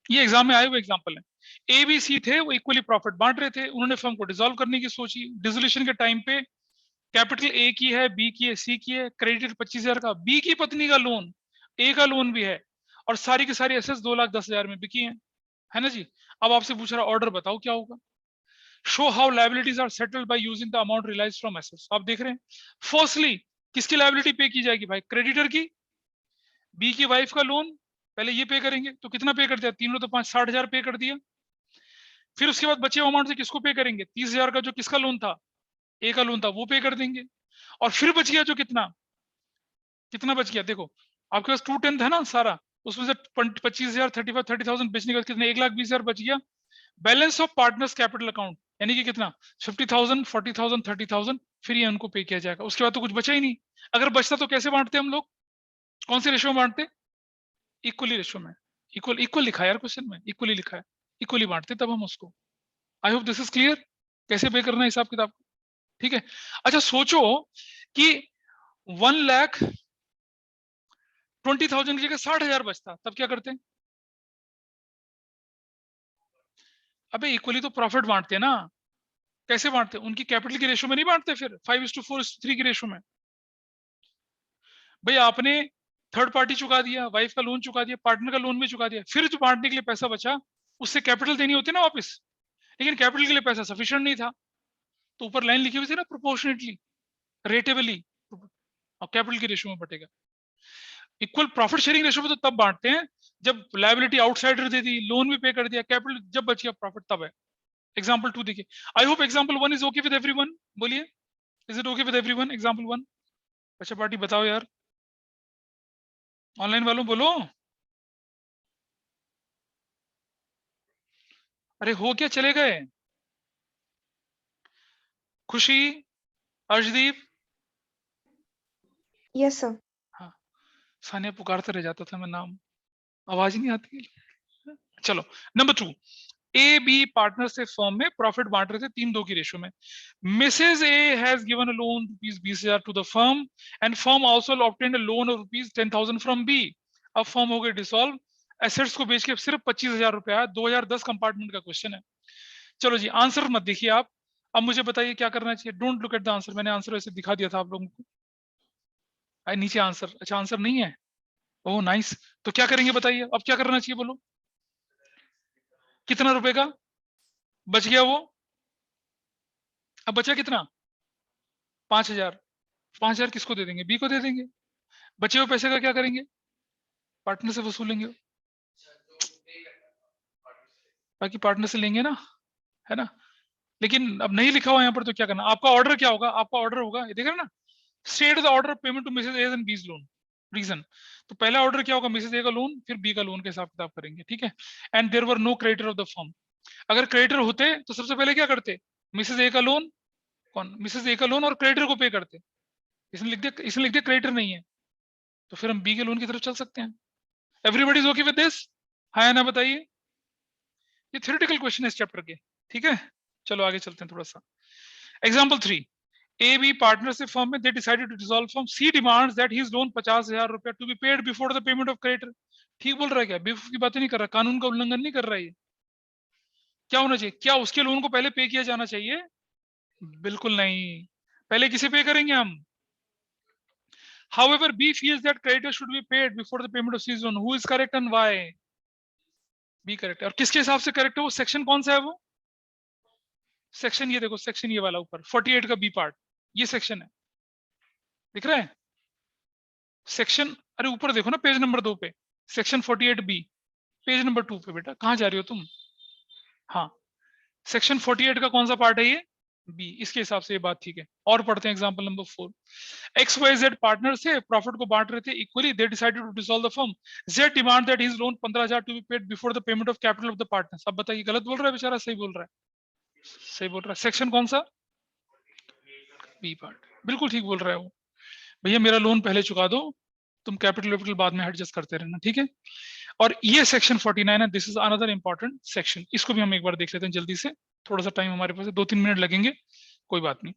ये एग्जाम में आए हुए एग्जांपल है। ए बी सी थे, वो इक्वली प्रॉफिट बांट रहे थे, उन्होंने फर्म को डिसॉल्व करने की सोची, डिसोल्यूशन के टाइम पे कैपिटल ए की है, बी की है, सी की है, क्रेडिट 25,000 का, बी की पत्नी का लोन, ए का लोन भी है, और सारी की सारी एसेट्स 2,10,000 में बिकी है ना जी। अब आपसे पूछ रहा ऑर्डर बताओ क्या होगा, show how liabilities are settled by using the amount realized from assets. आप देख रहे हैं फर्स्टली किसकी लायबिलिटी पे की जाएगी भाई, क्रेडिटर की, बी की वाइफ का लोन, पहले ये पे करेंगे, तो कितना पे कर दिया, 3 तो 5 60,000 पे कर दिया, फिर उसके बाद बचे अमाउंट से किसको पे करेंगे, 30,000 का जो किसका लोन था, ए का लोन था, वो पे कर देंगे, और फिर बच गया जो कितना, कितना बच गया देखो, आपके पास 2/10 है ना सारा, उसमें से 25,000 30,000 बेचने का कितना, 1,20,000 बच गया, balance of partners capital account यानी कि कितना 50,000 40,000 30,000, फिर ये उनको पे किया जाएगा, उसके बाद तो कुछ बचा ही नहीं। अगर बचता तो कैसे बांटते हम लोग, कौन से रेशियो में बांटते, इक्वली रेशियो में, इक्वल इक्वल लिखा है यार क्वेश्चन में, इक्वली लिखा है, इक्वली बांटते तब हम उसको। I hope this is clear, कैसे पे करना है हिसाब किताब, ठीक है। अच्छा सोचो कि 1,20,000 की जगह 60,000 बचता, तब क्या करते हैं, अबे इक्वली तो प्रॉफिट बांटते हैं ना, कैसे बांटते हैं, उनकी कैपिटल की रेशियो में नहीं बांटते, फिर 5:4:3 की रेशियो में। भाई आपने थर्ड पार्टी चुका दिया, वाइफ का लोन चुका दिया, पार्टनर का लोन भी चुका दिया, फिर जो बांटने के लिए पैसा बचा उससे कैपिटल देनी होती है ना वापस, लेकिन कैपिटल के लिए पैसा सफिशिएंट नहीं था, तो ऊपर लाइन लिखी हुई थी ना प्रोपोर्शनेटली, रेटेबली, और कैपिटल की रेशियो में बटेगा। इक्वल प्रॉफिट शेयरिंग रेशियो में तो तब बांटते हैं जब लायबिलिटी आउटसाइडर दे दी, लोन भी पे कर दिया, कैपिटल जब बच गया प्रॉफिट तब है। एग्जांपल 2 देखिए, I hope example 1 is okay with everyone, बोलिए is it okay with everyone example 1। अच्छा पार्टी बताओ यार, ऑनलाइन वालों बोलो, अरे हो क्या चले गए, खुशी, अर्शदीप, यस सर। हाँ सानिया पुकारता रह जाता था मैं नाम, आवाज ही नहीं आती। चलो नंबर 2, ए बी पार्टनर से फर्म में प्रॉफिट बांट रहे थे 3:2 की रेशियो में, Mrs A has given a loan ₹20,000 to the firm and firm also obtained a loan of ₹10,000 from B. अब फर्म हो गई डिसॉल्व, एसेट्स को बेच के सिर्फ 25,000 रुपए आया, 2010 कंपार्टमेंट का क्वेश्चन है। चलो जी आंसर मत देखिए आप, अब मुझे बताइए क्या करना चाहिए, don't look at the answer, मैंने आंसर वैसे दिखा दिया था आप लोगों को, नीचे आंसर, अच्छा आंसर नहीं है, ओह नाइस, तो क्या करेंगे बताइए, अब क्या करना चाहिए बोलो, कितना रुपए का बच गया वो, अब बचा कितना 5,000, 5,000 किसको दे देंगे, बी को दे देंगे, बचे हुए पैसे का क्या करेंगे, पार्टनर से वसूलेंगे, बाकी पार्टनर से लेंगे ना, है ना। लेकिन अब नहीं लिखा हुआ यहाँ पर तो क्या करना, आपका ऑर्डर क्या होगा, आपका ऑर्डर होगा ये देख रहे ना, state the order of payment to Mrs A's and B's loan. Reason, तो पहला ऑर्डर क्या होगा, मिसेज ए का लोन, फिर बी का लोन के हिसाब किताब करेंगे, ठीक है। And there were no creditor of the firm. अगर क्रेडिटर होते तो सबसे पहले क्या करते, मिसेज ए का लोन, कौन, मिसेज ए का लोन और क्रेडिटर को पे करते। इसने लिख दिया क्रेडिटर नहीं है, तो फिर हम बी के लोन की तरफ चल सकते हैं। Everybody is okay with this, हाँ या ना बताइए। ये थ्योरेटिकल क्वेश्चन है इस चैप्टर के, ठीक है। चलो आगे चलते हैं थोड़ा सा। Example 3, A B partnership firm में, they decided to dissolve firm. C demands that his loan 50,000 रुपया to be paid before the payment of creditor. ठीक बोल रहा है क्या, बेवकूफ की बातें नहीं कर रहा, कानून का उल्लंघन नहीं कर रहा है ये। क्या होना चाहिए, क्या उसके लोन को पहले पे किया जाना चाहिए? बिल्कुल नहीं, पहले किसे पे करेंगे हम। However, B feels that creditor should be paid before the payment of C's loan. Who is correct and why? B correct है। और किसके हिसाब से करेक्ट है वो, सेक्शन कौन सा है वो, सेक्शन ये देखो, सेक्शन ये वाला ऊपर 48 का बी पार्ट, ये सेक्शन है, दिख रहा है सेक्शन, अरे ऊपर देखो ना पेज नंबर 2 पे, सेक्शन 48 बी, पेज नंबर 2 पे। बेटा कहाँ जा रही हो तुम, हाँ सेक्शन 48 का कौन सा पार्ट है ये, बी। इसके हिसाब से ये बात ठीक है। और पढ़ते हैं एग्जांपल नंबर 4। XYZ पार्टनर से प्रॉफिट को बांट रहे थे equally, they decided to dissolve the firm. Z demand that his loan 15,000 to be paid before the payment of capital of the partners. अब बताइए गलत बोल रहा है बेचारा, सही बोल रहा है, सही बोल रहा है। सेक्शन कौन सा, बी पार्ट, बिल्कुल ठीक बोल रहा है वो। भैया मेरा लोन पहले चुका दो, तुम कैपिटल बाद में एडजस्ट करते रहना, ठीक है। और ये सेक्शन 49 है, this is another important section. इसको भी हम एक बार देख लेते हैं जल्दी से, थोड़ा सा टाइम हमारे पास है, 2-3 मिनट लगेंगे, कोई बात नहीं।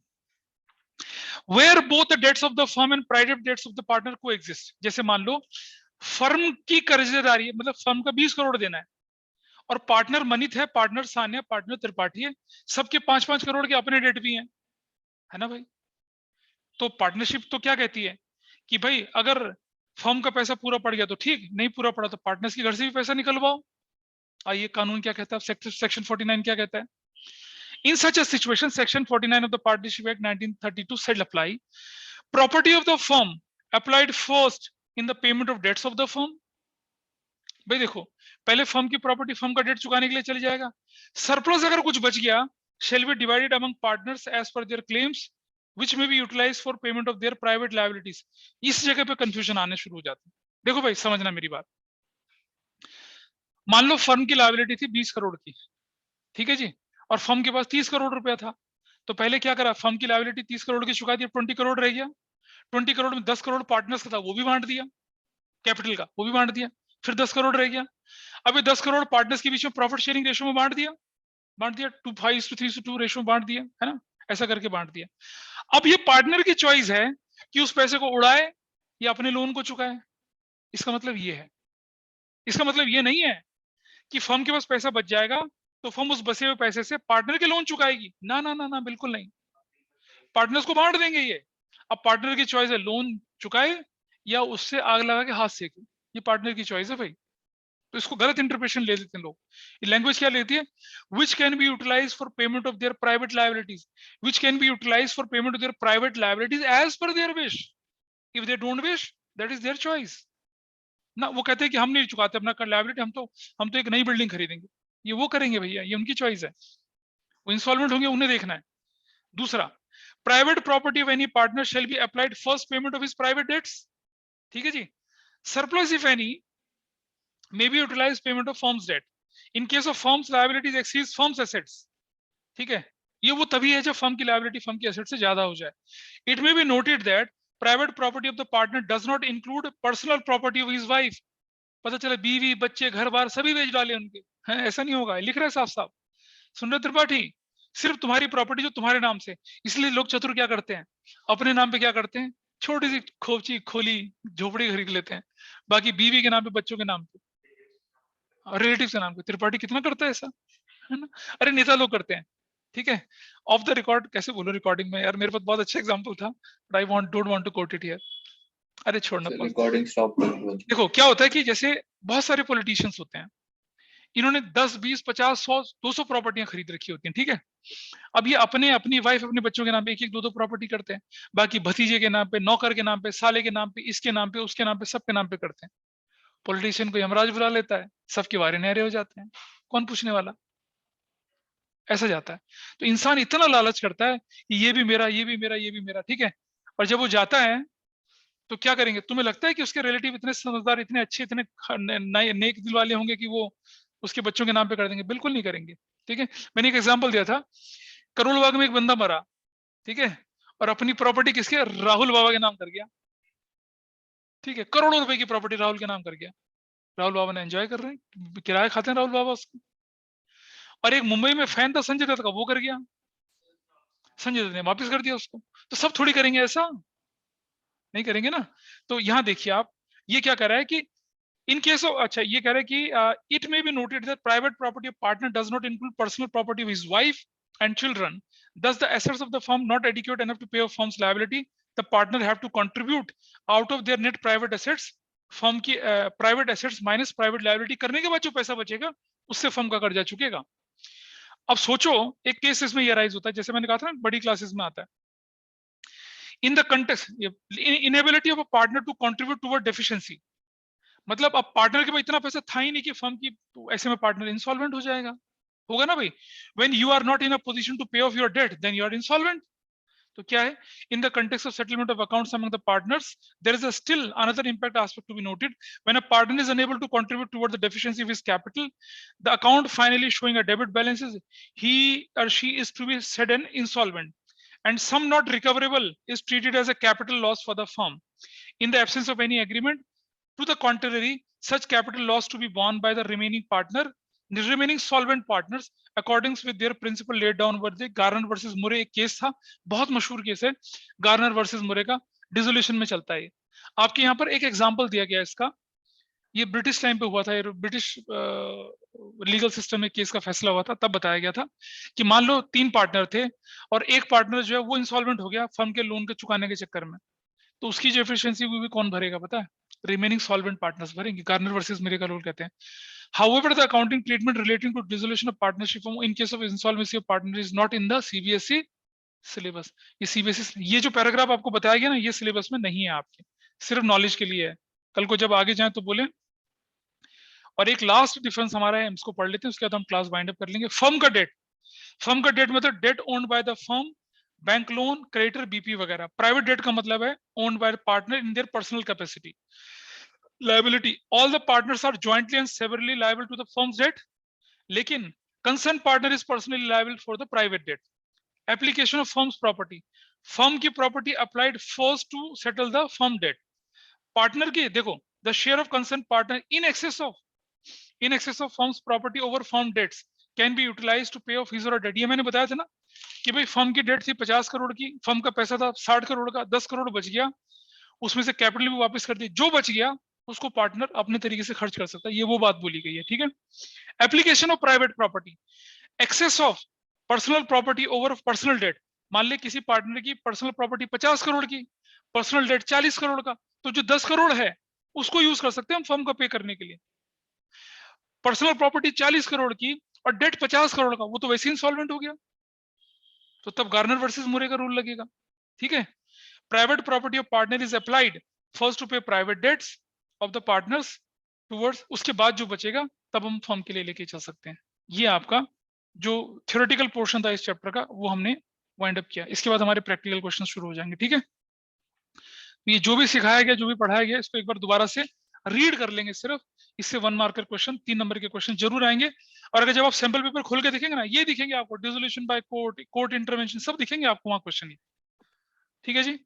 Where both the debts of the firm and private debts of the partner coexist। जैसे मान लो फर्म की कर्जदारी है, मतलब फर्म का 20 करोड़ देना है, और पार्टनर मनित है, पार्टनर सान्या, पार्टनर त्रिपाठी है, सबके 5-5 करोड़ के अपने डेट भी हैं, है ना भाई। तो पार्टनरशिप तो क्या कहती है कि भाई अगर फर्म का पैसा पूरा पड़ गया तो ठीक, नहीं पूरा पड़ा तो पार्टनर्स के घर से भी पैसा निकलवाओ। आइए कानून क्या कहता है, सेक्शन 49 क्या कहता है। In such a situation, Section 49 of the Partnership Act 1932 shall apply. Property of the firm applied first in the payment of debts of the firm. भाई देखो, पहले फर्म की प्रॉपर्टी फर्म का डेट चुकाने के लिए चली जाएगा, सरप्लस अगर कुछ बच गया shall be divided among partners as per their claims, which may be utilized for payment of their private liabilities. इस जगह पे कंफ्यूजन आने शुरू हो जाते हैं। देखो भाई समझना मेरी बात, मान लो फर्म की लायबिलिटी थी 20 करोड़ की, ठीक है जी, और फर्म के पास 30 करोड़ रुपया था। तो पहले क्या करा, फर्म की लायबिलिटी 30 करोड़ की चुका दी, 20 करोड़ रह गया। 20 करोड़ में 10 करोड़ पार्टनर्स का था, वो भी बांट दिया, कैपिटल का वो भी बांट दिया, फिर 10 करोड़ रह गया। अब ये 10 करोड़ पार्टनर्स के बीच में प्रॉफिट शेयरिंग रेशो में बांट दिया 2:5:3:2 रेशो में बांट दिया, है ना, ऐसा करके बांट दिया। अब ये पार्टनर की चॉइस है कि उस पैसे को उड़ाए या अपने लोन को चुकाए। इसका मतलब ये है, इसका मतलब ये नहीं है कि फर्म के पास पैसा बच जाएगा तो फर्म उस बचे हुए पैसे से पार्टनर के लोन चुकाएगी, ना ना ना ना, बिल्कुल नहीं, पार्टनर्स को बांट देंगे ये। अब पार्टनर की चॉइस है लोन चुकाए या उससे आग लगा के हाथ सेके, ये पार्टनर की चॉइस है भाई। तो इसको गलत इंटरप्रिटेशन ले लेते हैं लोग। ये लैंग्वेज क्या लेती है, which can be utilize for payment of their private liabilities, which can be utilize for payment of their private liabilities as per their wish, if they don't wish that is their choice ना। वो कहते हैं कि हम नहीं चुकाते अपना liability, हम तो एक नई बिल्डिंग खरीदेंगे, ये वो करेंगे भैया, ये उनकी चॉइस है, वो इंस्टॉलमेंट होंगे उन्हें देखना है। दूसरा, private property of any partner shall be applied first payment of his private debts, ठीक है जी। Surplus if any may be utilized payment of firm's debt in case of firm's liabilities exceeds firm's assets, ठीक है। ये वो तभी है जब फर्म की लायबिलिटी फर्म की एसेट से ज्यादा हो जाए। It may be noted that private property of the partner does not include personal property of his wife. पता चला बीवी बच्चे घर बार सभी बेच डाले उनके, हैं, ऐसा नहीं होगा, लिख रहा है साफ साफ, सुन रहे त्रिपाठी, सिर्फ तुम्हारी प्रॉपर्टी जो तुम्हारे नाम से। इसलिए लोग चतुर क्या करते हैं, अपने नाम पे क्या करते हैं, छोटी सी खोपची खोली झोपड़ी खरीद लेते हैं, बाकी बीवी के नाम पे बच्चों के नाम पे रिलेटिव के नाम पे। त्रिपाठी कितना करता है ऐसा, है ना। अरे नेता लोग करते हैं, ठीक है। ऑफ द रिकॉर्ड कैसे बोलो रिकॉर्डिंग में, यार मेरे पास बहुत अच्छा एग्जांपल था but I don't want to quote it here. अरे छोड़ना, रिकॉर्डिंग स्टॉप कर दो। देखो क्या होता है कि जैसे बहुत सारे पॉलिटिशियंस होते हैं, इन्होंने 10, 20, 50, 100, 200 प्रॉपर्टियां खरीद रखी होती हैं, ठीक है। अब ये अपने अपनी वाइफ अपने बच्चों के नाम पे 1-1, 2-2 प्रॉपर्टी करते हैं, बाकी भतीजे के नाम पे, नौकर के नाम पे, साले के नाम पे, इसके नाम पे, उसके नाम पे, सबके नाम पे करते हैं। पॉलिटिशियन को यमराज बुला लेता है, सबके वारे न्यारे हो जाते हैं, कौन पूछने वाला, ऐसा जाता है। तो इंसान इतना लालच करता है कि ये भी मेरा, ये भी मेरा, ये भी मेरा, ठीक है। और जब वो जाता है तो क्या करेंगे? तुम्हें लगता है कि उसके रिलेटिव इतने समझदार, इतने अच्छे, इतने नेक दिल वाले होंगे कि वो उसके बच्चों के नाम पे कर देंगे? बिल्कुल नहीं करेंगे। ठीक है, मैंने एक एग्जांपल दिया था, करोल बाग में एक बंदा मरा, ठीक है, और अपनी प्रॉपर्टी किसके? राहुल बाबा के नाम कर गया। ठीक है, करोड़ों रुपए की प्रॉपर्टी राहुल के नाम कर गया। राहुल बाबा ने एंजॉय कर रहे हैं, किराया खाते हैं राहुल बाबा उसको। और एक मुंबई में फैन था संजय दत्त का, वो कर गया, संजय दत्त ने वापस कर दिया उसको। तो सब थोड़ी करेंगे ऐसा, नहीं करेंगे ना। तो यहाँ देखिए आप, ये क्या कह रहा है कि इन केस ऑफ, अच्छा ये कह रहा है कि it may be noted that private property of partner does not include personal property of his wife and children, thus the assets of the firm not adequate enough to pay off firm's liability, the partner have to contribute out of their net private assets, firm की private assets minus private liability करने के बाद जो पैसा बचेगा उससे firm का कर्जा चुकेगा। अब सोचो एक केस इसमें ये राइज होता है, जैसे मैंने कहा था ना बड़ी क्लासेस में आता है, in the context inability of a partner to contribute toward deficiency, मतलब अब पार्टनर के पास इतना पैसा था ही नहीं कि फर्म की, तो ऐसे में पार्टनर इंसॉल्वेंट हो जाएगा, होगा ना भाई। When you are not in a position to pay off your debt then you are insolvent. तो क्या है, in the context of settlement of accounts among the partners there is a still another impact aspect to be noted, when a partner is unable to contribute toward the deficiency of his capital, the account finally showing a debit balances, he or she is to be said an insolvent and sum not recoverable is treated as a capital loss for the firm. In the absence of any agreement to the contrary, such capital loss to be borne by the remaining partner, the remaining solvent partners according with their principle laid down by the Garner versus मुरे। एक case था, बहुत मशहूर case है Garner versus मुरे का, dissolution में चलता है। आपके यहाँ पर एक एग्जांपल दिया गया इसका, ये ब्रिटिश टाइम पे हुआ था, ये ब्रिटिश लीगल सिस्टम में केस का फैसला हुआ था, तब बताया गया था कि मान लो 3 पार्टनर थे और एक पार्टनर जो है वो इंसॉल्वेंट हो गया फर्म के लोन के चुकाने के चक्कर में, तो उसकी जो एफिशिएंसी वो भी कौन भरेगा पता है? रिमेनिंग सॉल्वेंट पार्टनर्स भरेंगे, गार्नर वर्सेस मिरेकल रूल कहते हैं। However the accounting treatment relating to dissolution of partnership in case of insolvency of partner is not in the CBSE syllabus. ये सीबीएसई, ये जो पैराग्राफ आपको बताया गया ना, ये सिलेबस में नहीं है आपके, सिर्फ नॉलेज के लिए है, कल को जब आगे जाए तो बोले। और एक लास्ट डिफरेंस हमारा है, इसको पढ़ लेते हैं, उसके बाद हम क्लास वाइंड अप कर लेंगे। फर्म का डेट, फर्म का डेट मतलब debt owned by the firm, bank loan, creditor, BP वगैरह। प्राइवेट डेट का मतलब है owned by partner in their personal capacity. Liability, all the partners are jointly and severally liable to the firm's debt, लेकिन concern partner is personally liable for the private debt. Application of firm's property, firm की property applied first to settle the firm debt. Partner की देखो, the share of concern partner in excess of firm's property over firm debts can be utilize to pay off his own debt. ये मैंने बताया था ना कि भाई firm की डेट थी 50 करोड़ की, फर्म का पैसा था 60 करोड़ का, 10 करोड़ बच गया, उसमें से कैपिटल भी वापस कर दी, जो बच गया उसको पार्टनर अपने तरीके से खर्च कर सकता है, ये वो बात बोली गई है। ठीक है, application of private property, excess of personal property over personal debt. मान ले किसी पार्टनर की पर्सनल प्रॉपर्टी 50 करोड़ की, पर्सनल डेट 40 करोड़ का, तो जो 10 करोड़ है उसको यूज कर सकते हैं हम फर्म का पे करने के लिए। पर्सनल प्रॉपर्टी 40 करोड़ की और डेट 50 करोड़ का, वो तो वैसे इंसॉल्वेंट हो गया, तो तब गार्नर वर्सेस मुरे का रूल लगेगा। ठीक है, private property of partner is applied first to pay private debts of the partners towards, उसके बाद जो बचेगा तब हम फर्म के लिए लेके चल सकते हैं। ये आपका जो थ्योरेटिकल पोर्शन था इस चैप्टर का वो हमने वाइंड अप किया। इसके बाद हमारे प्रैक्टिकल क्वेश्चन शुरू हो जाएंगे। ठीक है, ये जो भी सिखाया गया, जो भी पढ़ाया गया, इसको एक बार दोबारा से रीड कर लेंगे सिर्फ, इससे 1 मार्कर क्वेश्चन, 3 नंबर के क्वेश्चन जरूर आएंगे। और अगर जब आप सैंपल पेपर खोल के देखेंगे ना, ये दिखेंगे आपको, dissolution by court, court intervention, सब दिखेंगे आपको वहां क्वेश्चन। ठीक है जी,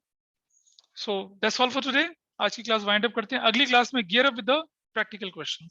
so that's all for today. आज की क्लास वाइंड अप करते हैं, अगली क्लास में gear up with the practical question.